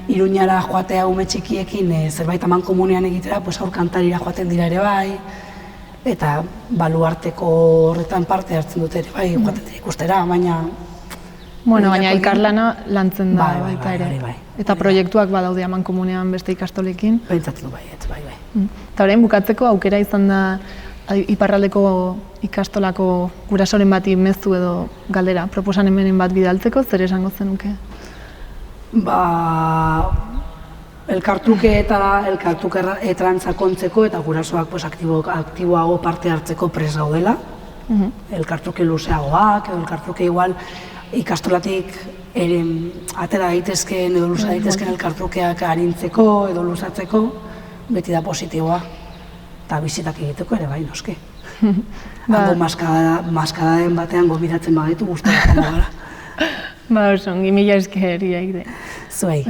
Iruñara joatea ume txikiekin zerbait aman komunean egitera, aur kantarira joaten dira ere bai, eta baluarteko horretan parte hartzen dute ere bai, joaten dira ikustera, baina... Baina elkarlana lantzen da baita ere. Eta proiektuak badaude aman komunean beste ikastolekin? Pentsatzen du baietz, bai. Eta orain bukatzeko aukera izan da iparraldeko ikastolako gurasoren bati mezu edo galdera, proposamenen bat bidaltzeko, zer esango zenuke? Elkartruke etran sakontzeko eta gurasoak aktiboago parte hartzeko prest gaudela. Elkartruke luzeagoak, edo elkartruke igual ikastolatik atera daitezken edo luza daitezken elkartrukeak arintzeko edo luzatzeko. beti da positiboa. Eta bizitak egiteko ere bai, noski. Hango maskadaden batean gobidatzen bagaitu guztiak hango gara. Ba, oso, ongi mila esker iraik de. Zuei.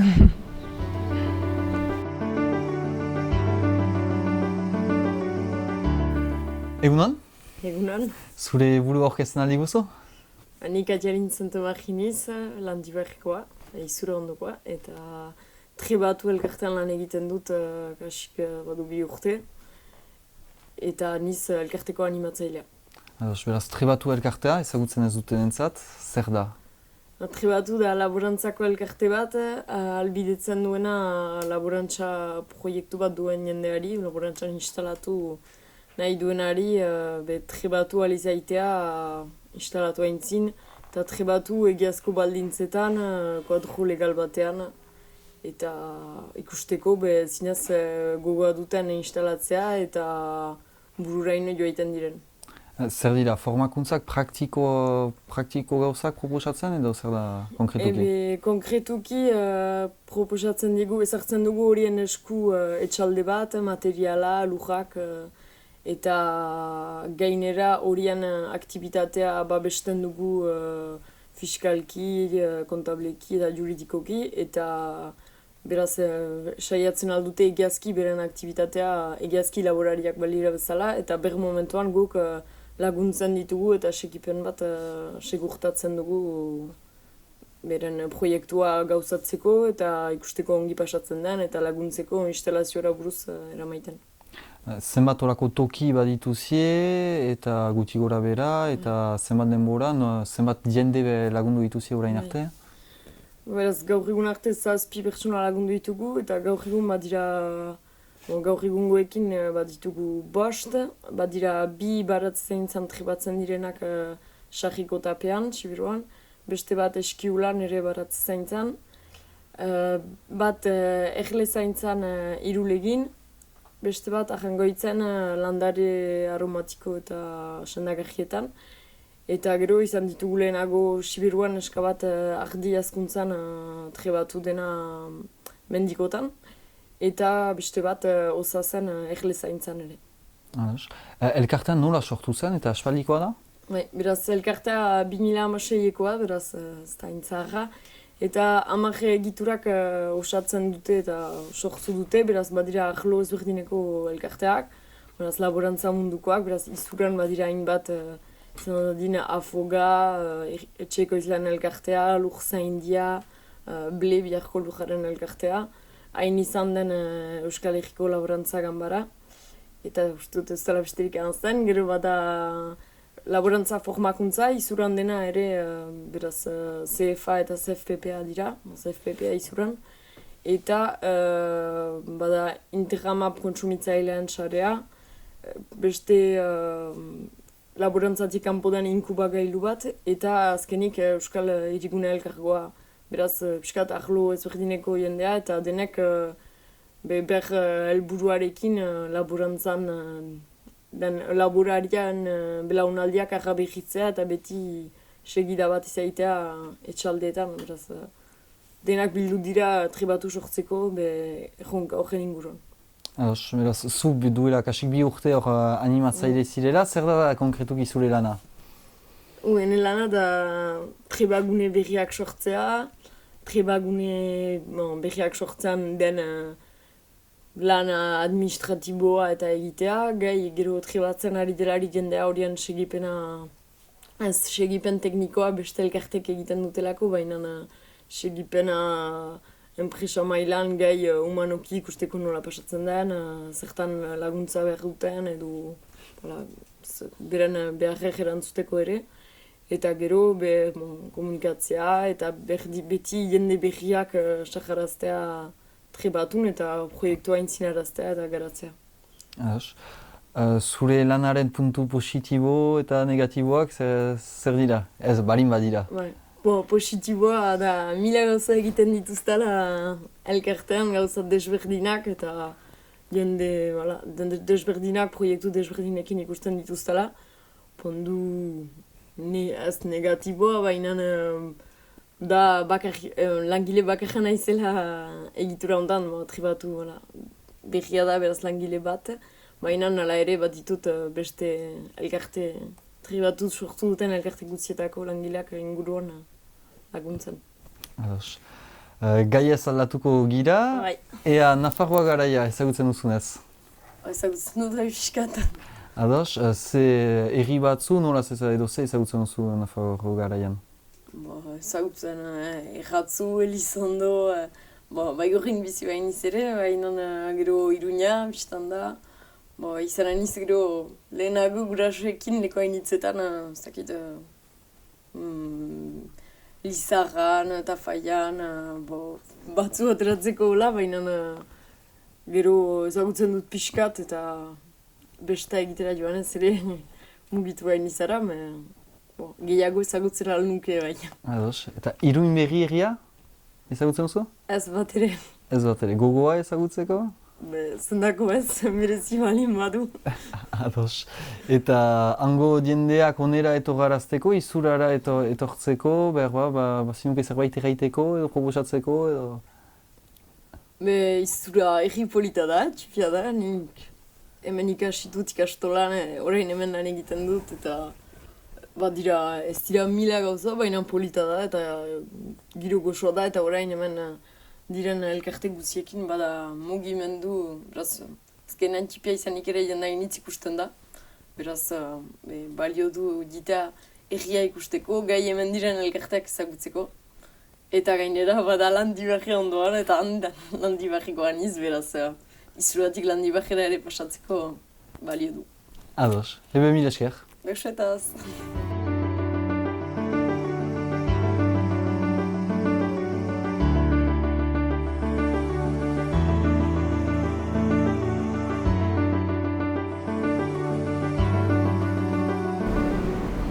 Egunon? Egunon. Zure buru aurkezten aldi guzu? Nik Atjarin Santomaginiz, Landibarrikoa, izura ondokoa, eta trebatu elkartean lan egiten dut kasik badu 2 urte, eta niz elkarteko animatzailea. Beraz, trebatu elkartea, ezagutzen ez dutenentzat, zer da? Trebatu da laborantzako elkarte bat, ahalbidetzen duena laborantza proiektu bat duen jendeari, laborantzan instalatu nahi duenari, trebatu alizaitea instalatu aintzin, eta trebatu egiazko baldintzetan, kuadro legal batean, eta ikusteko zinez gogoa duten instalatzea eta bururaino joaiten diren. Zer dira, formakuntzak praktiko gauzak proposatzen edo zer da konkretuki? Konkretuki proposatzen dugu, ezartzen dugu horien esku etxalde bat, materiala, lujak, eta gainera horien aktibitatea babesten dugu fiskalki, kontableki eta juridikoki, eta beraz saiatzen aldute egiazki beren aktibitatea egiazki laborariak balira bezala, eta ber momentuan guk laguntzen ditugu eta sekipen bat segurtatzen dugu beren proiektua gauzatzeko eta ikusteko ongi pasatzen den eta laguntzeko instalaziora buruz eramaiten. Zenbat horako toki badituzie eta gutxi gora bera eta zenbat denboran, zenbat jende lagundu dituzie orain arte? Beraz, gaur egun arte 7 pertsona lagundu ditugu eta gaur egun badira gaur egungoekin baditugu 5, badira 2 baratzaintzan trebatzen direnak sarriko tapean, Sibiruan, beste bat eskiulan ere baratzaintzan, bat erlezaintzan Irulegin, beste bat ahangoitzen landare aromatiko eta sendagarrietan. Eta gero izan ditugu lehenago Sibiruan eska bat ardi azkuntzan trebatu dena mendikotan. Eta beste bat osazen erlezaintzan ere. Elkartean nola sortu zen eta aspaldikoa da? Beraz, elkartea 2016ekoa, beraz, ez da intzaharra. Eta 10 egiturak osatzen dute eta sortu dute, beraz badira arlo ezberdineko elkarteak, beraz laborantza mundukoak, beraz izuran badira hainbat dina afoga, etxeko izlan elkartea, lurzaindia, ble biharko lujaren elkartea. Hain izan den Euskal Herriko laborantza ganbara. Eta ustut ez dela besterik anzten, gero bada laborantza formakuntza, izuran dena ere, beraz, CFA eta CFPPA dira, CFPPA izuran. Eta bada Interramap kontsumitzailean sarea, beste laborantzatik kanpo den inkubagailu bat, eta azkenik Euskal Hirigune Elkargoa. Beraz, piskat arlo ezberdineko jendea eta denek ber helburuarekin laborantzan den laborarian belaunaldiak arrabegitzea eta beti segida bat izaitea etxaldeetan. Beraz, denak bildu dira trebatu sortzeko horren inguruan. Beraz, zu duela kasik 2 urte hor animatzaile zirela, zer da konkretuki zure lana? Hene lana da trebagune berriak sortzea, trebagune berriak sortzean den lan administratiboa eta egitea, gai gero trebatzen ari delari jendea horien segipen teknikoa beste elkartek egiten dutelako, baina segipena enpresa mailan gai humanoki ikusteko nola pasatzen den, zertan laguntza behar duten edo beren beharrek erantzuteko ere. Eta gero komunikatzea eta beti jende berriak saharaztea trebatun eta proiektua intzinaraztea eta garatzea. Zure lanaren puntu positibo eta negatiboak zer dira? Ez, barin badira. Positiboa da 1000 gauza egiten dituztela elkartean gauza desberdinak eta jende desberdinak, proiektu desberdinekin ikusten dituztela. Pondu ez negatiboa, baina da langile bakarra naizela egitura ondan, tribatu berria da beraz langile bat, baina nala ere bat ditut beste elkarte tribatuz sortu duten elkarte guztietako langileak inguruan laguntzen. Ados. Gaiez aldatuko gira, ea Nafarroa garaia ezagutzen duzunez? Ezagutzen dut fiskat. Ados, ze herri batzu nola edo ze ezagutzen duzu Nafarroa garaian? Ezagutzen erratzu, Elizondo, Baigorrin bizi bainiz ere, baina gero Iruña, biztan da. Izan aniz gero lehenago gurasoekin leko hainitzetan, ez dakit, Lizarran eta Faian, batzu ateratzeko hola, baina gero ezagutzen dut pixkat eta besta egitera joan ez ere mugitu bainiz ara, gehiago ezagutzen alnuke baina. Ados, eta Iruin berri herria ezagutzen duzu? Ez bat ere. Ez bat ere, gogoa ezagutzeko? Zendako ez, merezi balin badu. Ados. Eta hango jendeak onera etorgarazteko, izurara etortzeko, behar zinuke zerbait erraiteko edo proposatzeko edo? Izura erri polita da, txipia da, nik hemen ikasitut ikastolan, orain hemen lan egiten dut, eta dira, ez dira mila gauza, baina polita da, eta giro gozoa da, eta orain hemen diren elkarte guziekin bada mugimendu, beraz, azkenean txipia izanik ere jendain hitz ikusten da, beraz, balio du ditea erria ikusteko, gai hemen diren elkarteak ezagutzeko, eta gainera bada Landibarri ondoan, eta Landibarrikoan beraz, izuratik Landibarrera ere pasatzeko balio du. Ados, ebe mila esker. Bexetaz.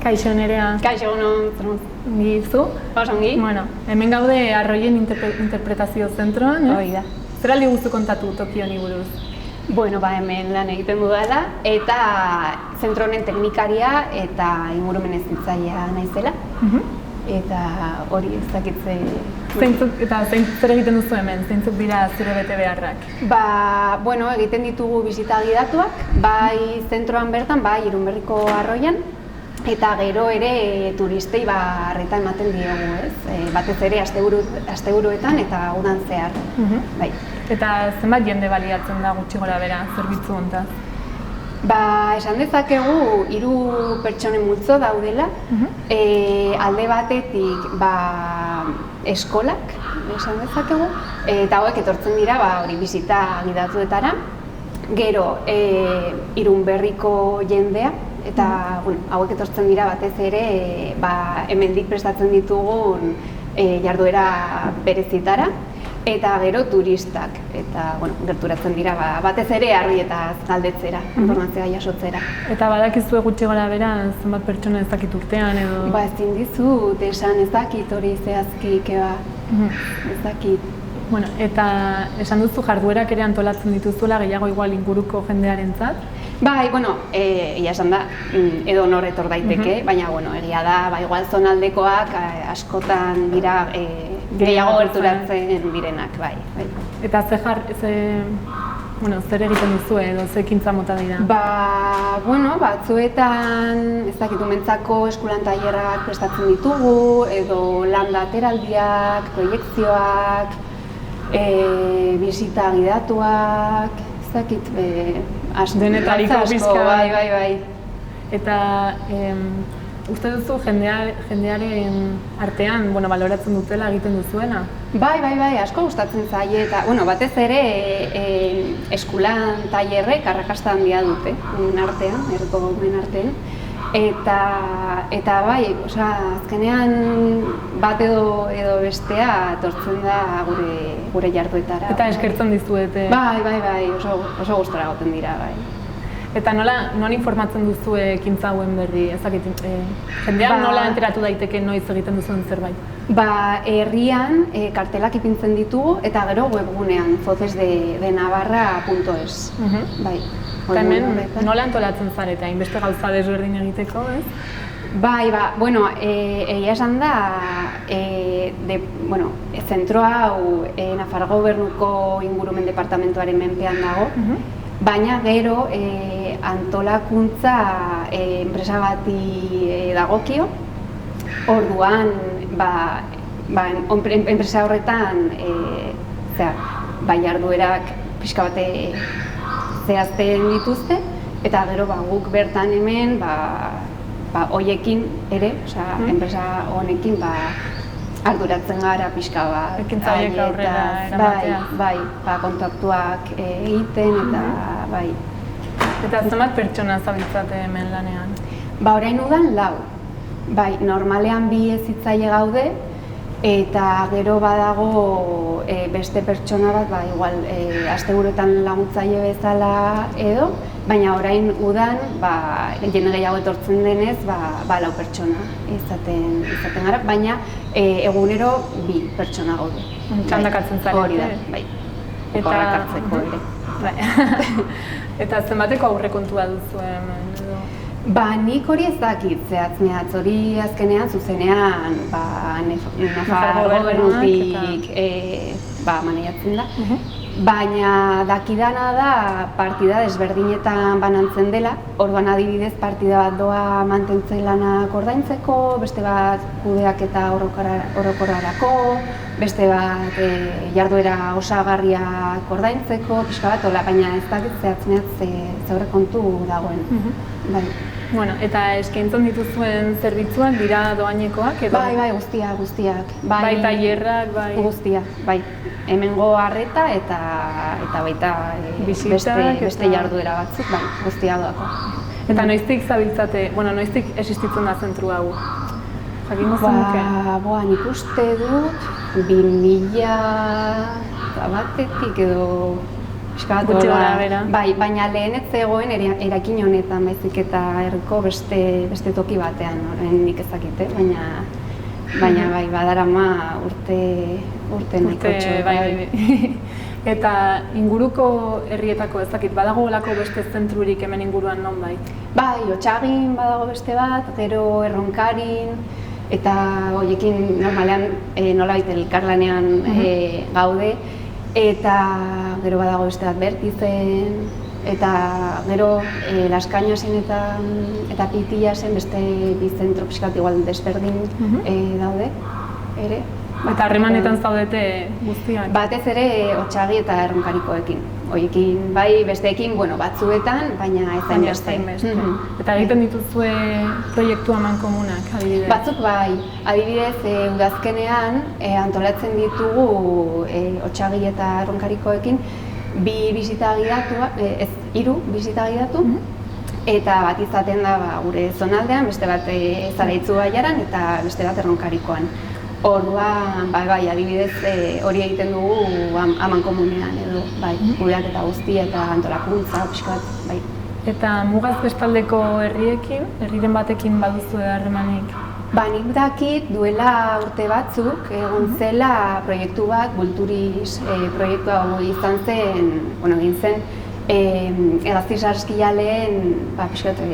Kaixo Nerea. Kaixo, Ongi zu? Ongi. Bueno, hemen gaude Arroien interpretazio zentroan, Hoi da. Zer aldi guztu kontatu Tokio honi buruz? Bueno, hemen lan egiten dudala, eta zentro honen teknikaria eta ingurumen hezitzailea naizela. Eta hori ez dakitze... Zer egiten duzu hemen? Zeintzuk dira zure bete beharrak? Bueno, egiten ditugu bisita gidatuak, bai zentroan bertan, bai Irunberriko Arroian, eta gero ere turistei arreta ematen diogu, ez? Batez ere asteburuetan eta udan zehar. Bai. Eta zenbat jende baliatzen da gutxi gora bera zerbitzu hontaz? Esan dezakegu 3 pertsonen multzo daudela, alde batetik eskolak, esan dezakegu, eta hauek etortzen dira hori bisita gidatuetara, gero Irunberriko jendea, eta hauek etortzen dira batez ere hemendik prestatzen ditugun jarduera berezitara, eta gero turistak, eta gerturatzen dira batez ere Arroietaz galdetzera, informazioa jasotzera. Eta badakizue gutxi gora bera zenbat pertsona ez dakit urtean edo? Ezin dizut esan ez dakit hori zehazki ikeba, ez dakit. Bueno, eta esan duzu jarduerak ere antolatzen dituzuela gehiago igual inguruko jendearentzat? Bai, egia esan da, edo nor etor daiteke, baina egia da, igual zonaldekoak askotan dira gehiago gerturatzen direnak, bai. Eta zer egiten duzu edo ze ekintza mota dira? Batzuetan, ez dakit umentzako eskulan tailerrak prestatzen ditugu, edo landa ateraldiak, proiekzioak, bisita gidatuak, ez dakit, denetariko bizka. Bai. Eta uste duzu jendearen artean baloratzen dutela egiten duzuena? Bai, asko gustatzen zaie eta batez ere eskulan tailerrek arrakasta handia dute artean, herriko gaumen artean. Eta bai, azkenean bat edo bestea etortzen da gure jarduetara. Eta eskertzen dizuete? Bai, oso gustora egoten dira, bai. Eta non informatzen duzu ekintza hauen berri, jendean nola enteratu daiteke noiz egiten duzuen zerbait? Herrian kartelak ipintzen ditugu eta gero webgunean, focesdenavarra.es. Eta hemen nola antolatzen zarete, hainbeste gauza desberdin egiteko, ez? Bai, bueno, egia esan da, zentroa hau Nafarroa Gobernuko ingurumen departamentuaren menpean dago, baina gero antolakuntza enpresa bati dagokio, orduan enpresa horretan jarduerak pixka bate zehazten dituzte, eta gero guk bertan hemen hoiekin ere, enpresa honekin arduratzen gara pixka bat. Ekintzaiek aurrera eramatea. Bai, kontaktuak egiten eta bai. Eta zenbat pertsona zabiltzate hemen lanean? Orain udan 4. Bai, normalean 2 hezitzaile gaude, eta gero badago beste pertsona bat, igual asteburuetan laguntzaile bezala edo, baina orain udan, jende gehiago etortzen denez, 4 pertsona izaten gara, baina egunero 2 pertsona gaude. Txandakatzen zarete. Hori da, bai. Oporrak hartzeko ere. Eta zenbateko aurrekontua duzu hemen? Nik hori ez dakit zehatz-mehatz, hori azkenean zuzenean Nafarroa Gobernutik maneiatzen da. Baina dakidana da partida desberdinetan banantzen dela, orduan adibidez partida bat doa mantentze lanak ordaintzeko, beste bat kudeaketa orokorrarako, beste bat jarduera osagarriak ordaintzeko, pixka bat, baina ez dakit zehatz-mehatz ze aurrekontu dagoen. Eta eskaintzen dituzuen zerbitzuak dira doainekoak edo? Bai, guztiak. Bai, tailerrak, bai. Guztiak, bai. Hemengo arreta eta baita beste jarduera batzuk, bai, guztiak doako. Eta noiztik zabiltzate, noiztik existitzen da zentru hau? Jakingo zenuke? Nik uste dut 2000 batetik edo gutxi gara bera. Bai, baina lehen ez zegoen erakin honetan, baizik eta herriko beste toki batean, nik ezakite, baina bai, badarama urte nahiko txo. Eta inguruko herrietako ezakit, badago olako beste zentrurik hemen inguruan non bai? Bai, Otsagin badago beste bat, gero Erronkarin, eta horiekin normalean nolabait elkarlanean gaude, eta gero badago beste bat Bertizen, eta gero Laskainasen eta Pitiasen beste 2 zentro pixkat igual desberdin daude ere. Eta harremanetan zaudete guztiak? Batez ere Otsagi eta Erronkarikoekin. Horiekin bai besteekin batzuetan, baina ez hainbeste. Eta egiten dituzue proiektu amankomunak, adibidez? Batzuk bai, adibidez udazkenean antolatzen ditugu Otsagi eta Erronkarikoekin 3 bisita gidatu, eta bat izaten da gure zonaldean, beste bat Zaraitzu baiaran eta beste bat Erronkarikoan. Orduan, bai, adibidez hori egiten dugu amankomunean edo, bai, kudeak eta guzti eta antolakuntza, pixka bat, bai. Eta mugaz bestaldeko herriekin, herriren batekin baduzu harremanik? Nik dakit duela urte batzuk egon zela proiektu bat, Bulturiz proiektu hau izan zen, egin zen, Hegazti Sarskialeen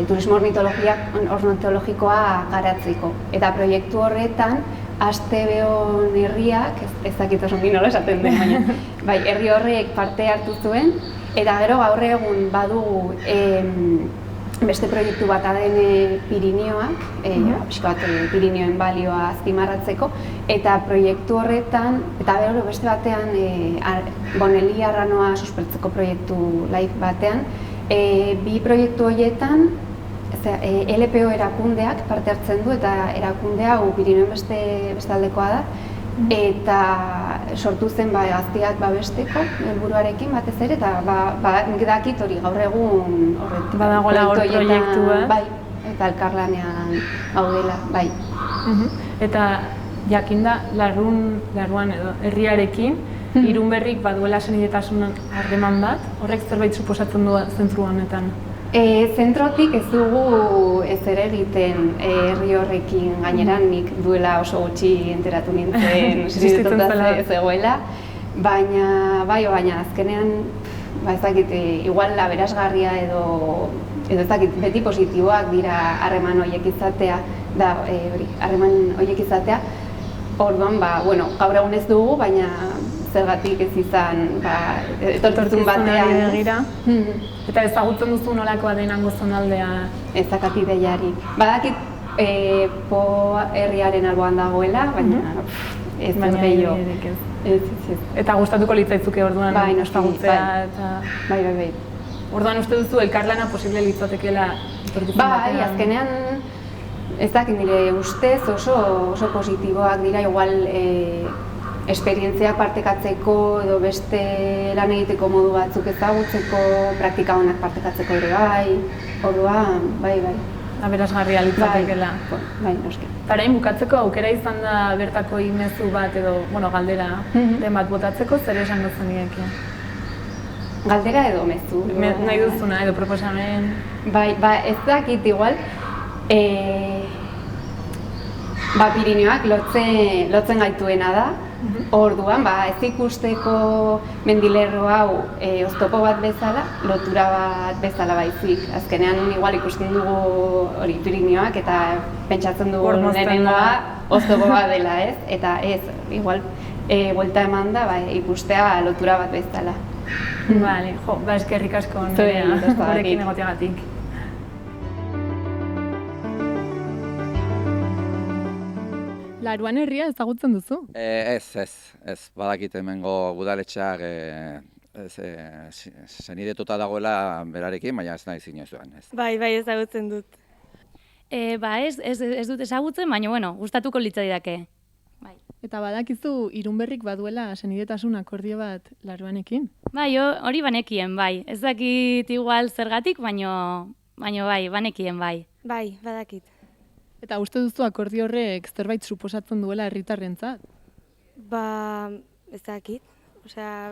turismo ornitologikoa garatzeko. Eta proiektu horretan, Astebeon herriak, ez dakit oso nola esaten den, baina bai, herri horrek parte hartu zuen, eta gero gaur egun badugu beste proiektu bat den Pirinioak, Pirinioen balioa azpimarratzeko, eta proiektu horretan, eta gero beste batean Bonelli arranoa suspertzeko proiektu laik batean, 2 proiektu horietan LPO erakundeak parte hartzen du, eta erakunde hau Pirinioen beste aldekoa da, eta sortu zen gazteak babesteko helburuarekin batez ere, eta nik dakit hori gaur egun badagoela hor proiektua. Bai, eta elkarlanean gaudela, bai. Eta jakinda larruan edo herriarekin, Irunberrik baduela senidetasun harreman bat, horrek zerbait suposatzen du zentru honetan? Zentrotik ez dugu ezer egiten herri horrekin, gainera nik duela oso gutxi enteratu nintzen senidetatuta zegoela, baina azkenean ez dakit, igual aberasgarria edo ez dakit, beti positiboak dira harreman horiek izatea, harreman horiek izatea. Orduan, gaur egun ez dugu, baina zergatik ez izan, etorkizun batean. Eta ezagutzen duzu nolakoa den hango zonaldea? Ez dakat ideiarik. Badakit Po herriaren alboan dagoela, baina ez dut gehiago. Eta gustatuko litzaizuke orduan ezagutzea eta... Bai. Orduan uste duzu elkarlana posible litzatekeela etorkizun batean? Bai, azkenean ez dakit nire ustez oso positiboak dira, igual esperientziak partekatzeko edo beste lan egiteko modu batzuk ezagutzeko, praktika honak partekatzeko ere bai, orduan, bai. Aberasgarria litzatekeela. Bai, noski. Eta orain bukatzeko aukera izan da bertako mezu bat edo, galdera den bat botatzeko, zer esango zenieke? Galdera edo mezu? Nahi duzuna edo proposamen? Bai, ez dakit igual. Pirineoak lotzen gaituena da. Orduan, ez ikusteko mendilerro hau oztopo bat bezala, lotura bat bezala baizik. Azkenean igual ikusten dugu hori Pirineoak eta pentsatzen dugu lehenengoa oztopo bat dela, ez? Eta ez, igual, buelta eman da ikustea lotura bat bezala. Bale, eskerrik asko gurekin egoteagatik. Laruan herria ezagutzen duzu? Ez. Badakit hemengo udaletxeak senidetuta dagoela berarekin, baina ez nahi zinezuen. Bai, ezagutzen dut. Ez dut ezagutzen, baina, gustatuko litzaidake. Eta badakizu Irunberrik baduela senidetasun akordio bat Laruanekin? Bai, hori banekien, bai. Ez dakit igual zergatik, baina bai, banekien, bai. Bai, badakit. Eta uste duzu akordio horrek zerbait suposatzen duela herritarrentzat? Ez dakit.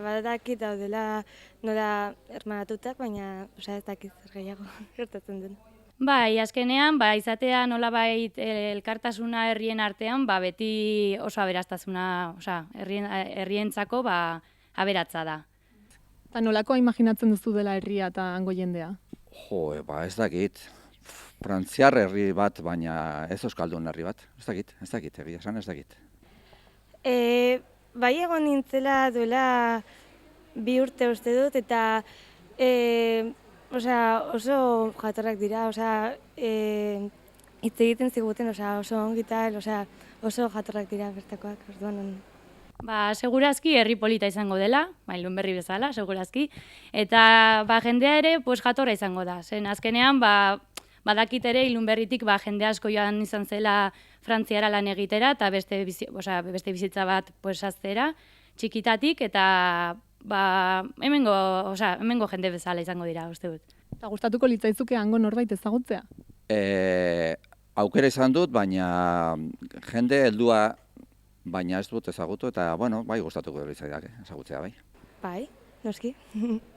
Badakit daudela nola hermanatutak, baina ez dakit zer gehiago gertatzen den. Bai, azkenean, izatea nolabait elkartasuna herrien artean, beti oso aberastasuna, herrientzako aberatza da. Eta nolakoa imaginatzen duzu dela herria eta hango jendea? Ez dakit. Frantziar herri bat, baina ez euskaldun herri bat. Ez dakit, egia esan ez dakit. Bai egon nintzela duela 2 urte uste dut, eta oso jatorrak dira, hitz egiten ziguten oso ongital, oso jatorrak dira bertakoak, orduan. Segurazki herri polita izango dela, Ilunberri bezala, segurazki, eta jendea ere jatorra izango da. Zen azkenean, badakit ere Ilunberritik jende asko joan izan zela Frantziara lan egitera eta beste bizitza bat haztera, txikitatik, eta hemengo jende bezala izango dira, uste dut. Eta gustatuko litzaizuke hango norbait ezagutzea? Aukera izan dut, baina jende heldua, baina ez dut ezagutu, eta gustatuko litzaidake ezagutzea, bai. Bai, noski.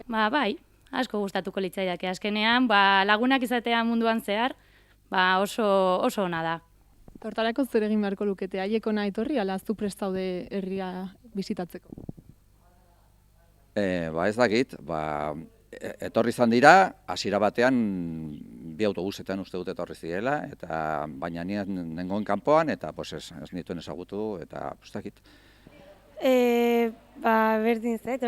Bai. Asko gustatuko litzaidake. Azkenean, lagunak izatea munduan zehar, oso ona da. Hortarako zer egin beharko lukete, haiek hona etorri, ala zu prest zaude herria bisitatzeko? Ez dakit, etorri izan dira, hasiera batean 2 autobusetan uste dut etorri zirela, baina nien nengoen kanpoan, eta ez nituen ezagutu, eta ez dakit. Berdin zait,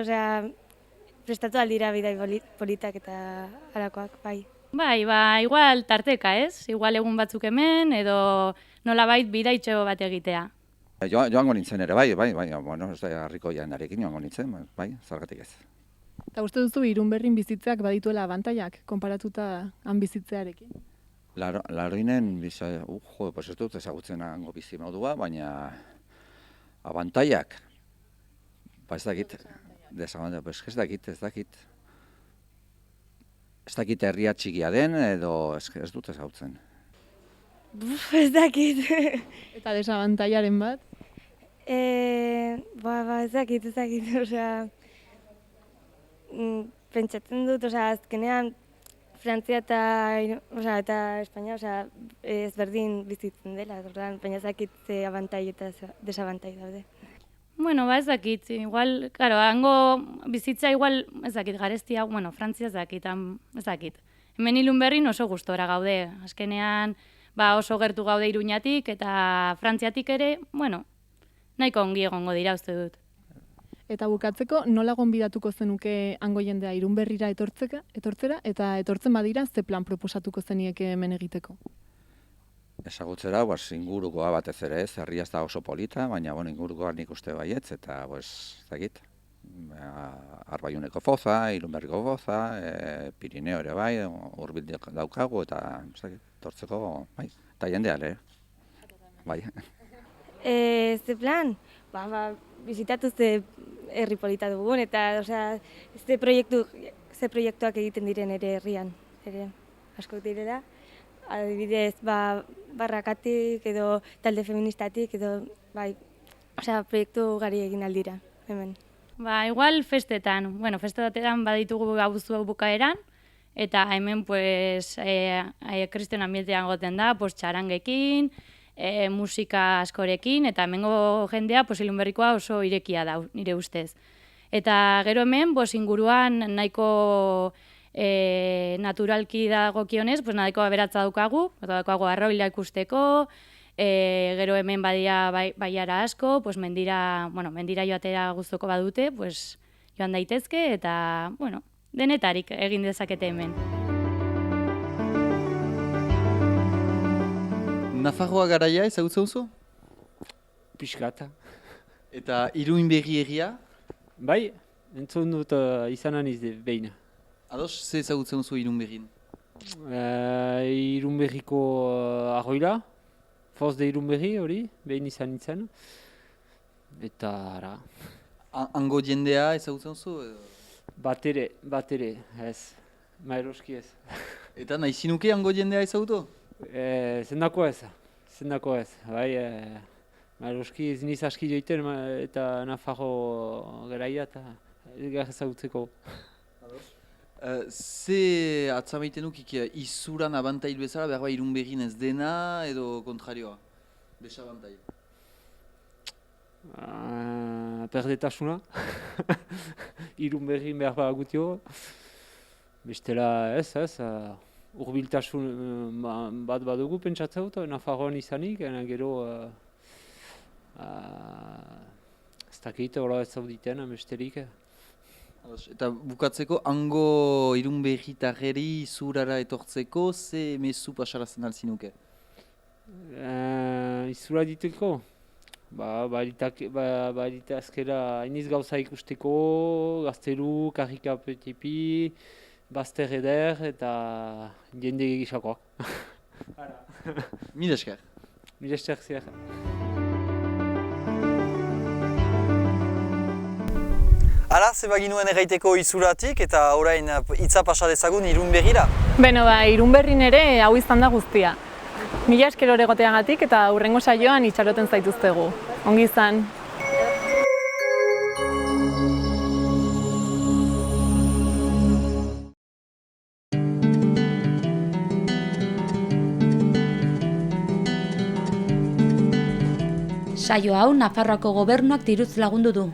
prestatu aldira bidai politak eta halakoak, bai. Bai, igual tarteka, ez? Igual egun batzuk hemen, edo nolabait bidaitxo bat egitea. Joango nintzen ere, bai, ez da harriko jendarekin joango nintzen, bai, zergatik ez. Eta uste duzu Irunberrin bizitzeak badituela abantaiak, konparatuta han bizitzearekin? Laruinen, ez dut ezagutzen hango bizi modua, baina abantaiak, ez dakit. Ez dakit. Ez dakit herria txikia den, edo ez dut ezagutzen. Ez dakit. Eta desabantaiaren bat? Ez dakit, pentsatzen dut, azkenean Frantzia eta Espainia ezberdin bizitzen dela, baina ez dakit abantai eta desabantai daude. Bueno, ez dakit, igual, claro, hango bizitza igual, ez dakit, garestia, bueno, Frantzia ez dakit, ez dakit. Hemen Ilunberrin oso gustora gaude, azkenean oso gertu gaude Iruñatik eta Frantziatik ere, bueno, nahiko ongi egongo dira uste dut. Eta bukatzeko, nola gonbidatuko zenuke hango jendea Irunberrira etortzera, eta etortzen badira, ze plan proposatuko zenieke hemen egiteko? Ezagutzera, ingurukoa batez ere ez, herria ez da oso polita, baina ingurukoa nik uste baietz, eta ez dakit. Arbaiuneko foza, Ilunberriko foza, Pirineo ere bai, hurbil daukagu, eta etortzeko, bai, eta jendea ere, bai. Ze plan? Bizitatu ze herri polita dugun, eta ze proiektuak egiten diren ere herrian, ere asko direla. Adibidez, barrakatik edo talde feministatik edo, proiektu gari egin aldira, hemen. Igual festetan, festetan baditugu gauzu bukaeran, eta hemen, kriston ambientean goten da, txarangekin, musika askorekin, eta hemengo jendea Ilunberrikoa oso irekia da, nire ustez. Eta gero hemen, inguruan nahiko naturalki dagokionez, nahiko aberatza daukagu arroila ikusteko, gero hemen badia baiara asko, mendira joatera guztoko badute, joan daitezke, eta denetarik egin dezakete hemen. Nafarroa garaia ezagutzen duzu? Piskata. Eta Irunberri egia? Bai, entzun dut izanan behin. Ados, ze ezagutzen duzu Irunberrin? Irunberriko arroila, Foz de Irunberri hori, behin izan nintzen. Eta ara. Hango jendea ezagutzen duzu? Bat ere, ez. Maeroski ez. Eta nahi zinuke hango jendea ezagutu? Zendako ez. Bai, Maeroski ez niz aski joiten eta Nafarro garaia eta elgar ezagutzeko. Ze atzamaiten dukik izuran abantail bezala, behar Irunberrin ez dena edo kontrarioa? Desabantail? Perdetasuna. Irunberrin behar gutio. Bestela ez, urbiltasun bat badugu pentsatzen dut, Nafarroan izanik, gero ez dakit hola ez zauditen, besterik. Eta bukatzeko, hango Irunberritarreri izurara etortzeko, ze mezu pasarazten alzinuke? Izura diteko? Badita azkera hainiz gauza ikusteko, gazteru, karrikapetipi, bazter eder eta jende gisakoak. Mil esker. Mil esker ziar. Hala, zeba ginuen erraiteko izuratik eta orain hitza pasa dezagun Irunberrira. Beno Irunberrin ere hau izan da guztia. Mila esker egoteagatik eta hurrengo saioan itxaroten zaituztegu. Ongi izan. Saio hau Nafarroako Gobernuak diruz lagundu du.